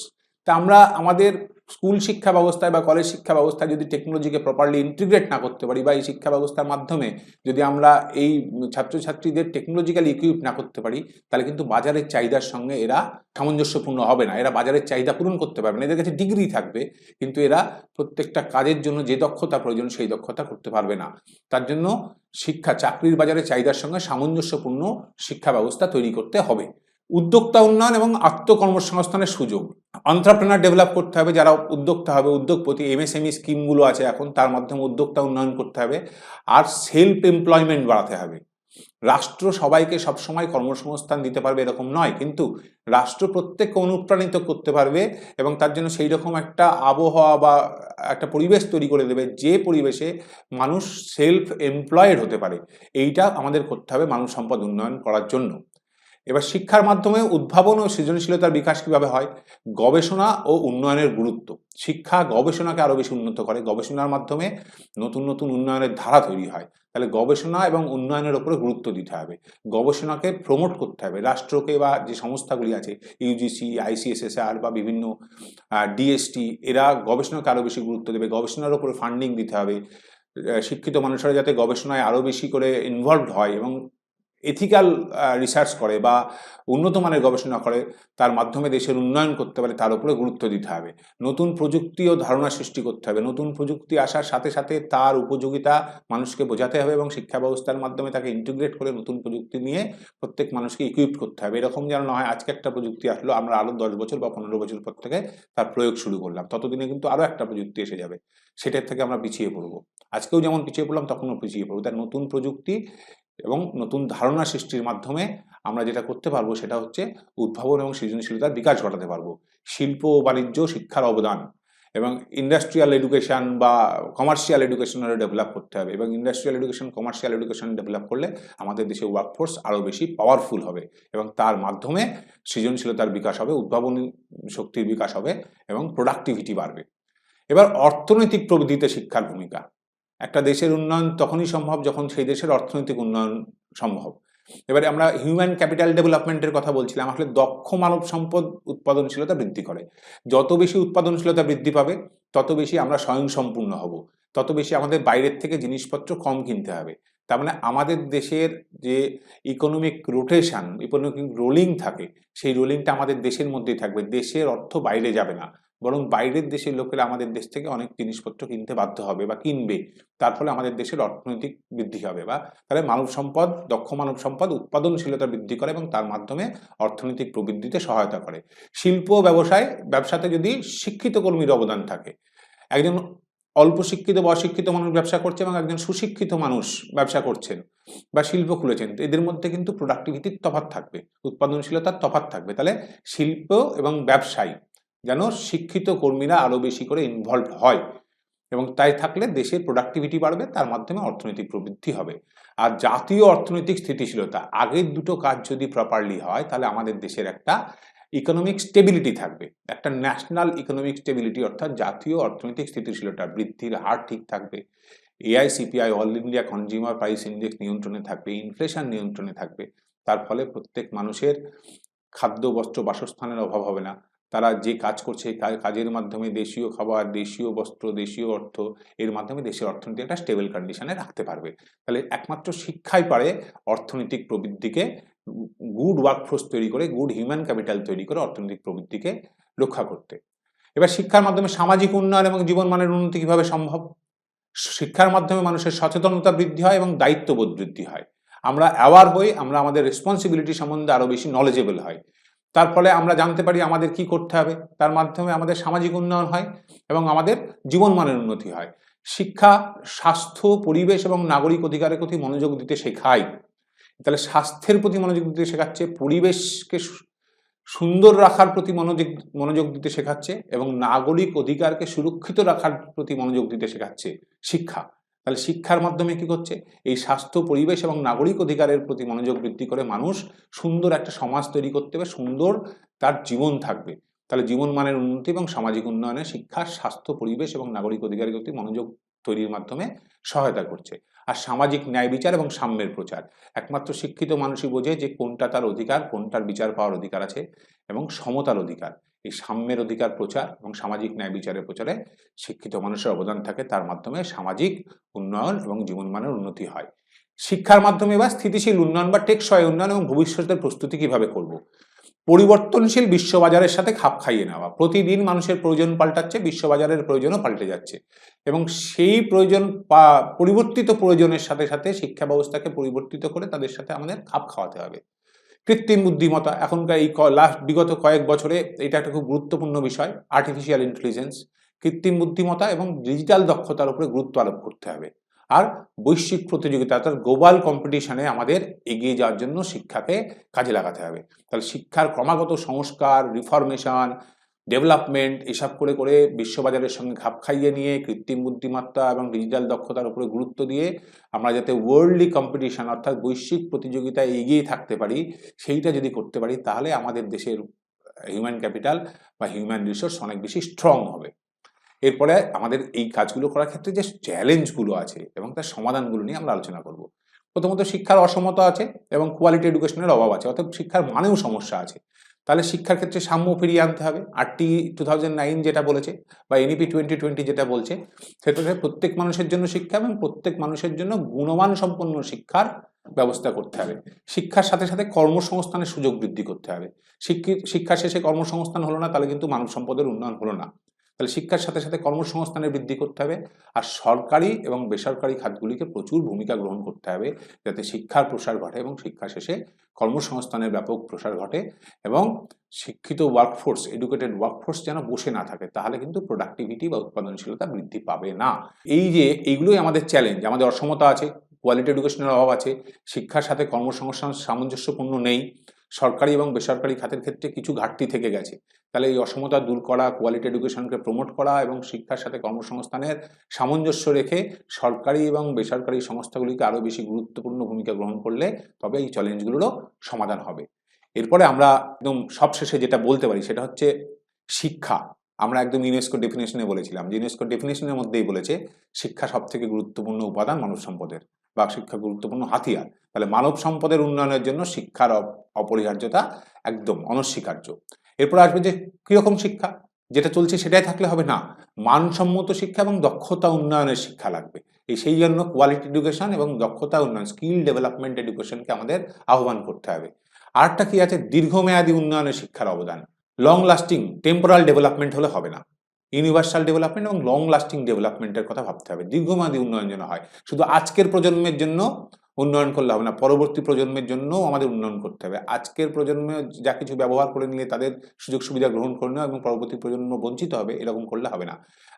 তা আমরা আমাদের স্কুল শিক্ষা ব্যবস্থায় বা কলেজ শিক্ষা ব্যবস্থায় যদি টেকনোলজিকে প্রপারলি ইন্টিগ্রেট না করতে পারি, বা এই শিক্ষা ব্যবস্থার মাধ্যমে যদি আমরা এই ছাত্রছাত্রীদের টেকনোলজিক্যালি ইকুইপ না করতে পারি, তাহলে কিন্তু বাজারের চাহিদার সঙ্গে এরা সামঞ্জস্যপূর্ণ হবে না। এরা বাজারের চাহিদা পূরণ করতে পারবে না। এদের কাছে ডিগ্রি থাকবে, কিন্তু এরা প্রত্যেকটা কাজের জন্য যে দক্ষতা প্রয়োজন সেই দক্ষতা করতে পারবে না। তার জন্য শিক্ষা চাকরির বাজারে চাহিদার সঙ্গে সামঞ্জস্যপূর্ণ শিক্ষা ব্যবস্থা তৈরি করতে হবে। উদ্যোক্তা উন্নয়ন এবং আত্মকর্মসংস্থানের সুযোগ, এন্টারপ্রেনার ডেভেলপ করতে হবে, যারা উদ্যোক্তা হবে, উদ্যোগপতি, এমএসএমই স্কিমগুলো আছে এখন, তার মাধ্যমে উদ্যোক্তা উন্নয়ন করতে হবে। আর সেলফ এমপ্লয়মেন্ট বাড়াতে হবে। রাষ্ট্র সবাইকে সবসময় কর্মসংস্থান দিতে পারবে এরকম নয়, কিন্তু রাষ্ট্র প্রত্যেককে অনুপ্রাণিত করতে পারবে এবং তার জন্য সেই রকম একটা আবহাওয়া বা একটা পরিবেশ তৈরি করে দেবে, যে পরিবেশে মানুষ সেলফ এমপ্লয়েড হতে পারে। এইটা আমাদের করতে হবে মানব সম্পদ উন্নয়ন করার জন্য। এবার শিক্ষার মাধ্যমে উদ্ভাবন ও সৃজনশীলতার বিকাশ কিভাবে হয়? গবেষণা ও উন্নয়নের গুরুত্ব। শিক্ষা গবেষণাকে আরো বেশি উন্নত করে। গবেষণার মাধ্যমে নতুন নতুন উন্নয়নের ধারা তৈরি হয়। তাহলে গবেষণা এবং উন্নয়নের উপরে গুরুত্ব দিতে হবে। গবেষণাকে প্রমোট করতে হবে। রাষ্ট্রকে বা যে সংস্থাগুলি আছে, ইউজিসি, আইসিএসএসআর বা বিভিন্ন ডিএসটি, এরা গবেষণাকে আরো বেশি গুরুত্ব দেবে। গবেষণার উপরে ফান্ডিং দিতে হবে। শিক্ষিত মানুষেরা যাতে গবেষণায় আরো বেশি করে ইনভলভড হয় এবং এথিক্যাল রিসার্চ করে বা উন্নত মানের গবেষণা করে, তার মাধ্যমে দেশের উন্নয়ন করতে পারে, তার উপরে গুরুত্ব দিতে হবে। নতুন প্রযুক্তি ও ধারণা সৃষ্টি করতে হবে। নতুন প্রযুক্তি আসার সাথে সাথে তার উপযোগিতা মানুষকে বোঝাতে হবে এবং শিক্ষা ব্যবস্থার মাধ্যমে তাকে ইন্টিগ্রেট করে নতুন প্রযুক্তি নিয়ে প্রত্যেক মানুষকে ইকুইপ করতে হবে। এরকম যেন না হয় আজকে একটা প্রযুক্তি আসলো, আমরা আরো 10 বছর বা 15 বছর পর থেকে তার প্রয়োগ শুরু করলাম, ততদিনে কিন্তু আরো একটা প্রযুক্তি এসে যাবে, সেটার থেকে আমরা পিছিয়ে পড়বো। আজকেও যেমন পিছিয়ে পড়লাম, তখনও পিছিয়ে পড়বো। তার নতুন প্রযুক্তি এবং নতুন ধারণা সৃষ্টির মাধ্যমে আমরা যেটা করতে পারবো সেটা হচ্ছে উদ্ভাবন এবং সৃজনশীলতার বিকাশ ঘটাতে পারবো। শিল্প ও বাণিজ্য শিক্ষার অবদান এবং ইন্ডাস্ট্রিয়াল এডুকেশন বা কমার্শিয়াল এডুকেশনের ডেভেলপ করতে হবে, এবং industrial education commercial education develop করলে আমাদের দেশে ওয়ার্কফোর্স আরও বেশি পাওয়ারফুল হবে এবং তার মাধ্যমে সৃজনশীলতার বিকাশ হবে, উদ্ভাবনী শক্তির বিকাশ হবে এবং প্রোডাক্টিভিটি বাড়বে। এবার অর্থনৈতিক প্রবৃদ্ধিতে শিক্ষার ভূমিকা। একটা দেশের উন্নয়ন তখনই সম্ভব যখন সেই দেশের অর্থনৈতিক উন্নয়ন সম্ভব। এবারে আমরা হিউম্যান ক্যাপিটাল ডেভেলপমেন্টের কথা বলছিলাম, আসলে দক্ষ মানব সম্পদ উৎপাদনশীলতা বৃদ্ধি করে। যত বেশি উৎপাদনশীলতা বৃদ্ধি পাবে তত বেশি আমরা স্বয়ংসম্পূর্ণ হব, তত বেশি আমাদের বাইরের থেকে জিনিসপত্র কম কিনতে হবে। তার মানে আমাদের দেশের যে ইকোনমিক রোটেশন, ইকোনমিক রোলিং থাকে, সেই রোলিংটা আমাদের দেশের মধ্যেই থাকবে, দেশের অর্থ বাইরে যাবে না, বরং বাইরের দেশের লোকেরা আমাদের দেশ থেকে অনেক জিনিসপত্র কিনতে বাধ্য হবে বা কিনবে। তার ফলে আমাদের দেশের অর্থনৈতিক বৃদ্ধি হবে, বা তাহলে মানব সম্পদ, দক্ষ মানব সম্পদ উৎপাদনশীলতা বৃদ্ধি করে এবং তার মাধ্যমে অর্থনৈতিক প্রবৃদ্ধিতে সহায়তা করে। শিল্প ব্যবসাতে যদি শিক্ষিত কর্মীর অবদান থাকে, একজন অল্প শিক্ষিত বা অশিক্ষিত মানুষ ব্যবসা করছে এবং একজন সুশিক্ষিত মানুষ ব্যবসা করছেন বা শিল্প খুলেছেন, এদের মধ্যে কিন্তু প্রোডাক্টিভিটির তফাৎ থাকবে, উৎপাদনশীলতার তফাৎ থাকবে। তাহলে শিল্প এবং ব্যবসায়ী যেন শিক্ষিত কর্মীরা আরো বেশি করে ইনভলভ হয়, এবং তাই থাকলে দেশের প্রোডাক্টিভিটি বাড়বে, তার মাধ্যমে অর্থনৈতিক প্রবৃদ্ধি হবে। আর জাতীয় অর্থনৈতিক স্থিতিশীলতা, আগের দুটো কাজ যদি প্রপারলি হয় তাহলে আমাদের দেশের একটা ইকোনমিক স্টেবিলিটি থাকবে, একটা ন্যাশনাল ইকোনমিক স্টেবিলিটি, অর্থাৎ জাতীয় অর্থনৈতিক স্থিতিশীলতা, বৃদ্ধির হার ঠিক থাকবে, AICPI all India consumer price index নিয়ন্ত্রণে থাকবে, ইনফ্লেশন নিয়ন্ত্রণে থাকবে। তার ফলে প্রত্যেক মানুষের খাদ্য, বস্ত্র, বাসস্থানের অভাব হবে না। তারা যে কাজ করছে এই কাজের মাধ্যমে দেশীয় খাবার, দেশীয় বস্ত্র, দেশীয় অর্থ, এর মাধ্যমে দেশের অর্থনীতি একটা স্টেবল কন্ডিশনে রাখতে পারবে। তাহলে একমাত্র শিক্ষাই পারে অর্থনৈতিক প্রবৃদ্ধিকে, গুড ওয়ার্কফোর্স তৈরি করে, গুড হিউম্যান ক্যাপিটাল তৈরি করে অর্থনৈতিক প্রবৃদ্ধিকে রক্ষা করতে। এবার শিক্ষার মাধ্যমে সামাজিক উন্নয়ন এবং জীবনমানের উন্নতি কিভাবে সম্ভব? শিক্ষার মাধ্যমে মানুষের সচেতনতা বৃদ্ধি হয় এবং দায়িত্ববোধ বৃদ্ধি হয়। আমরা অ্যাওয়ার হই, আমরা আমাদের রেসপন্সিবিলিটি সম্বন্ধে আরো বেশি নলেজেবল হয়। তার ফলে আমরা জানতে পারি আমাদের কি করতে হবে, তার মাধ্যমে আমাদের সামাজিক উন্নয়ন হয় এবং আমাদের জীবনমানের উন্নতি হয়। শিক্ষা স্বাস্থ্য, পরিবেশ এবং নাগরিক অধিকারের প্রতি মনোযোগ দিতে শেখায়। তাহলে স্বাস্থ্যের প্রতি মনোযোগ দিতে শেখাচ্ছে, পরিবেশকে সুন্দর রাখার প্রতি মনোযোগ দিতে শেখাচ্ছে এবং নাগরিক অধিকারকে সুরক্ষিত রাখার প্রতি মনোযোগ দিতে শেখাচ্ছে শিক্ষা। তাহলে শিক্ষার মাধ্যমে কি করছে? এই স্বাস্থ্য, পরিবেশ এবং নাগরিক অধিকারের প্রতি মনোযোগ বৃদ্ধি করে মানুষ সুন্দর একটা সমাজ তৈরি করতে হবে, সুন্দর তার জীবন থাকবে। তাহলে জীবন মানের উন্নতি এবং সামাজিক উন্নয়নে শিক্ষা স্বাস্থ্য, পরিবেশ এবং নাগরিক অধিকারের প্রতি মনোযোগ তৈরির মাধ্যমে সহায়তা করছে। আর সামাজিক ন্যায় বিচার এবং সাম্যের প্রচার, একমাত্র শিক্ষিত মানুষই বোঝে যে কোনটা তার অধিকার, কোনটার বিচার পাওয়ার অধিকার আছে, এবং সমতার অধিকার, এই সাম্যের অধিকার প্রচার এবং সামাজিক ন্যায় বিচারের প্রচারে শিক্ষিত মানুষের অবদান থাকে, তার মাধ্যমে সামাজিক উন্নয়ন এবং জীবনমানের উন্নতি হয়। শিক্ষার মাধ্যমে বা স্থিতিশীল উন্নয়ন বা টেকসই উন্নয়ন এবং ভবিষ্যতের প্রস্তুতি কিভাবে করব? পরিবর্তনশীল বিশ্ববাজারের সাথে খাপ খাইয়ে নেওয়া। প্রতিদিন মানুষের প্রয়োজন পাল্টাচ্ছে, বিশ্ববাজারের প্রয়োজনও পাল্টে যাচ্ছে, এবং সেই প্রয়োজন বা পরিবর্তিত প্রয়োজনের সাথে সাথে শিক্ষা ব্যবস্থাকে পরিবর্তিত করে তাদের সাথে আমাদের খাপ খাওয়াতে হবে। কৃত্রিম বুদ্ধিমত্তা, এখনকার এই বিগত কয়েক বছরে এটা একটা খুব গুরুত্বপূর্ণ বিষয়, আর্টিফিশিয়াল ইন্টেলিজেন্স, কৃত্রিম বুদ্ধিমত্তা এবং ডিজিটাল দক্ষতার উপরে গুরুত্ব আরোপ করতে হবে। আর বৈশ্বিক প্রতিযোগিতা, অর্থাৎ গ্লোবাল কম্পিটিশনে আমাদের এগিয়ে যাওয়ার জন্য শিক্ষাকে কাজে লাগাতে হবে। তাহলে শিক্ষার ক্রমাগত সংস্কার, রিফরমেশন, ডেভেলপমেন্ট, এসব করে করে বিশ্ববাজারের সঙ্গে খাপ খাইয়ে নিয়ে কৃত্রিম বুদ্ধিমত্তা এবং ডিজিটাল দক্ষতার উপরে গুরুত্ব দিয়ে আমরা যাতে ওয়ার্ল্ডলি কম্পিটিশন, অর্থাৎ বৈশ্বিক প্রতিযোগিতায় এগিয়ে থাকতে পারি, সেইটা যদি করতে পারি তাহলে আমাদের দেশের হিউম্যান ক্যাপিটাল বা হিউম্যান রিসোর্স অনেক বেশি স্ট্রং হবে। এরপরে আমাদের এই কাজগুলো করার ক্ষেত্রে যে চ্যালেঞ্জগুলো আছে এবং তার সমাধানগুলো নিয়ে আমরা আলোচনা করব। প্রথমত শিক্ষার অসমতা আছে এবং কোয়ালিটি এডুকেশনের অভাব আছে, অর্থাৎ শিক্ষার মানেও সমস্যা আছে। তাহলে শিক্ষার ক্ষেত্রে সাম্য ফিরিয়ে আনতে হবে। আরটি 2009 যেটা বলেছে বা এনইপি 2020 যেটা বলছে, সেটা প্রত্যেক মানুষের জন্য শিক্ষা এবং প্রত্যেক মানুষের জন্য গুণমান সম্পন্ন শিক্ষার ব্যবস্থা করতে হবে। শিক্ষার সাথে সাথে কর্মসংস্থানের সুযোগ বৃদ্ধি করতে হবে। শিক্ষা শেষে কর্মসংস্থান হলো না, তাহলে কিন্তু মানব সম্পদের উন্নয়ন হলো না। তাহলে শিক্ষার সাথে সাথে কর্মসংস্থানের বৃদ্ধি করতে হবে, আর সরকারি এবং বেসরকারি খাতগুলিকে প্রচুর ভূমিকা গ্রহণ করতে হবে যাতে শিক্ষার প্রসার ঘটে এবং শিক্ষা শেষে কর্মসংস্থানের ব্যাপক প্রসার ঘটে, এবং শিক্ষিত ওয়ার্কফোর্স, এডুকেটেড ওয়ার্কফোর্স যেন বসে না থাকে, তাহলে কিন্তু প্রোডাক্টিভিটি বা উৎপাদনশীলতা বৃদ্ধি পাবে না। এই যে এইগুলোই আমাদের চ্যালেঞ্জ, আমাদের অসমতা আছে, কোয়ালিটি এডুকেশনের অভাব আছে, শিক্ষার সাথে কর্মসংস্থান সামঞ্জস্যপূর্ণ নেই, সরকারি এবং বেসরকারি খাতের ক্ষেত্রে কিছু ঘাটতি থেকে গেছে। তাহলে এই অসমতা দূর করা, কোয়ালিটি এডুকেশনকে প্রমোট করা এবং শিক্ষার সাথে কর্মসংস্থানের সামঞ্জস্য রেখে সরকারি এবং বেসরকারি সংস্থাগুলিকে আরও বেশি গুরুত্বপূর্ণ ভূমিকা গ্রহণ করলে তবে এই চ্যালেঞ্জগুলোরও সমাধান হবে। এরপরে আমরা একদম সবশেষে যেটা বলতে পারি সেটা হচ্ছে শিক্ষা। আমরা একদম ইউনেস্কো ডেফিনেশনে বলেছিলাম যে ইউনেস্কো ডেফিনেশনের মধ্যেই বলেছে শিক্ষা সবথেকে গুরুত্বপূর্ণ উপাদান মানব সম্পদের, বা শিক্ষা গুরুত্বপূর্ণ হাতিয়ার। তাহলে মানব সম্পদের উন্নয়নের জন্য শিক্ষার অপরিহার্যতা একদম অনস্বীকার্য। এরপর আসবে যে কিরকম শিক্ষা, যেটা চলছে সেটাই থাকলে হবে না, মানসম্মত শিক্ষা এবং দক্ষতা উন্নয়নের শিক্ষা লাগবে। সেই জন্য কোয়ালিটি এডুকেশন এবং দক্ষতা উন্নয়ন, স্কিল ডেভেলপমেন্ট এডুকেশনকে আমাদের আহ্বান করতে হবে। আরেকটা কি আছে, দীর্ঘমেয়াদী উন্নয়নের শিক্ষার অবদান। লং লাস্টিং টেম্পোরাল ডেভেলপমেন্ট হলে হবে না, ইউনিভার্সাল ডেভেলপমেন্ট এবং লং লাস্টিং ডেভেলপমেন্টের কথা ভাবতে হবে। দীর্ঘমেয়াদী উন্নয়ন যেন হয়, শুধু আজকের প্রজন্মের জন্য উন্নয়ন করলে হবে না, পরবর্তী প্রজন্মের জন্য আমাদের উন্নয়ন করতে হবে। আজকের প্রজন্মে যা কিছু ব্যবহার করে নিলে তাদের সুযোগ সুবিধা গ্রহণ করে নেওয়া এবং পরবর্তী প্রজন্ম বঞ্চিত হবে, এরকম করলে হবে না।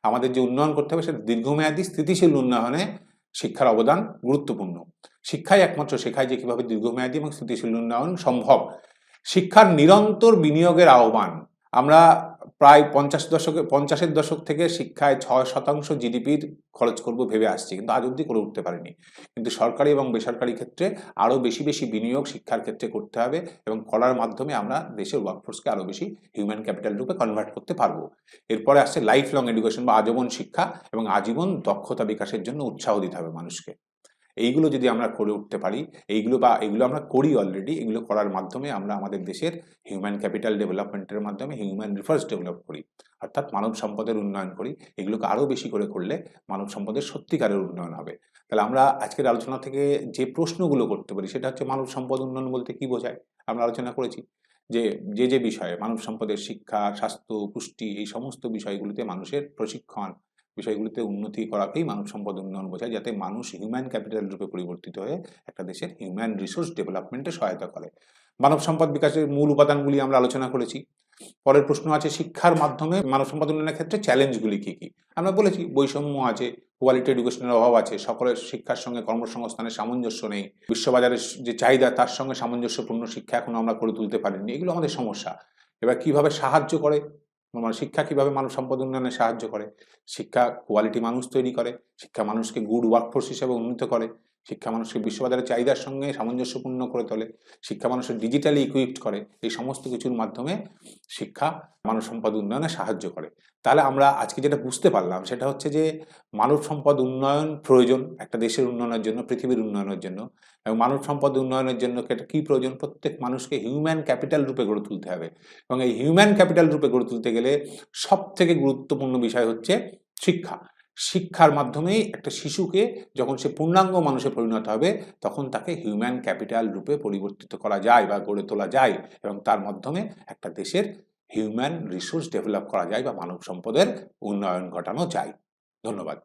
আমাদের যে উন্নয়ন করতে হবে সেটা দীর্ঘমেয়াদী স্থিতিশীল উন্নয়নে শিক্ষার অবদান গুরুত্বপূর্ণ। শিক্ষাই একমাত্র শেখায় যে কিভাবে দীর্ঘমেয়াদী এবং স্থিতিশীল উন্নয়ন সম্ভব। শিক্ষার নিরন্তর বিনিয়োগের আহ্বান। আমরা প্রায় 50-এর দশক থেকে শিক্ষায় 6% জিডিপির খরচ করব ভেবে আসছি, কিন্তু আজ অব্দি করে উঠতে পারিনি। কিন্তু সরকারি এবং বেসরকারি ক্ষেত্রে আরও বেশি বেশি বিনিয়োগ শিক্ষার ক্ষেত্রে করতে হবে এবং করার মাধ্যমে আমরা দেশের ওয়ার্কফোর্সকে আরও বেশি হিউম্যান ক্যাপিটাল রূপে কনভার্ট করতে পারবো। এরপরে আসছে লাইফ লং এডুকেশন বা আজীবন শিক্ষা এবং আজীবন দক্ষতা বিকাশের জন্য উৎসাহ দিতে হবে মানুষকে। এইগুলো যদি আমরা করে উঠতে পারি, এগুলো আমরা করি অলরেডি, এগুলো করার মাধ্যমে আমরা আমাদের দেশের হিউম্যান ক্যাপিটাল ডেভেলপমেন্টের মাধ্যমে হিউম্যান রিসোর্স ডেভেলপ করি, অর্থাৎ মানব সম্পদের উন্নয়ন করি। এগুলোকে আরও বেশি করে করলে মানব সম্পদের সত্যিকারের উন্নয়ন হবে। তাহলে আমরা আজকের আলোচনা থেকে যে প্রশ্নগুলো করতে পারি সেটা হচ্ছে মানব সম্পদ উন্নয়ন বলতে কি বোঝায়। আমরা আলোচনা করেছি যে যে বিষয়ে মানব সম্পদের শিক্ষা, স্বাস্থ্য, পুষ্টি, এই সমস্ত বিষয়গুলিতে মানুষের প্রশিক্ষণ, বিষয়গুলিতে উন্নতি করাকেই মানব সম্পদ উন্নয়ন বোঝায়, যাতে মানুষ হিউম্যান ক্যাপিটাল রূপে পরিবর্তিত হয়ে একটা দেশের হিউম্যান রিসোর্স ডেভেলপমেন্টে সহায়তা করে। মানব সম্পদ বিকাশের মূল উপাদানগুলি আমরা আলোচনা করেছি। পরের প্রশ্ন আছে শিক্ষার মাধ্যমে মানব সম্পদ উন্নয়নের ক্ষেত্রে চ্যালেঞ্জগুলি কি কি। আমরা বলেছি বৈষম্য আছে, কোয়ালিটি এডুকেশনের অভাব আছে, সকলের শিক্ষার সঙ্গে কর্মসংস্থানের সামঞ্জস্য নেই, বিশ্ববাজারের যে চাহিদা তার সঙ্গে সামঞ্জস্যপূর্ণ শিক্ষা এখনো আমরা করে তুলতে পারিনি, এগুলো আমাদের সমস্যা। এবার কিভাবে সাহায্য করে, শিক্ষা কিভাবে মানব সম্পদ উন্নয়নে সাহায্য করে? শিক্ষা কোয়ালিটি মানুষ তৈরি করে, শিক্ষা মানুষকে গুড ওয়ার্কফোর্স হিসেবে উন্নীত করে, শিক্ষা মানুষকে বিশ্ববাজারের চাহিদার সঙ্গে সামঞ্জস্যপূর্ণ করে তোলে, শিক্ষা মানুষের ডিজিটালি ইকুইপড করে। এই সমস্ত কিছুর মাধ্যমে শিক্ষা মানব সম্পদ উন্নয়নে সাহায্য করে। তাহলে আমরা আজকে যেটা বুঝতে পারলাম সেটা হচ্ছে যে মানব সম্পদ উন্নয়ন প্রয়োজন একটা দেশের উন্নয়নের জন্য, পৃথিবীর উন্নয়নের জন্য। এবং মানব সম্পদ উন্নয়নের জন্য কি প্রয়োজন? প্রত্যেক মানুষকে হিউম্যান ক্যাপিটাল রূপে গড়ে তুলতে হবে। এবং এই হিউম্যান ক্যাপিটাল রূপে গড়ে তুলতে গেলে সবথেকে গুরুত্বপূর্ণ বিষয় হচ্ছে শিক্ষা। শিক্ষার মাধ্যমেই একটা শিশুকে যখন সে পূর্ণাঙ্গ মানুষে পরিণত হবে তখন তাকে হিউম্যান ক্যাপিটাল রূপে পরিবর্তিত করা যায় বা গড়ে তোলা যায়, এবং তার মাধ্যমে একটা দেশের হিউম্যান রিসোর্স ডেভেলপ করা যায় বা মানব সম্পদের উন্নয়ন ঘটানো যায়। ধন্যবাদ।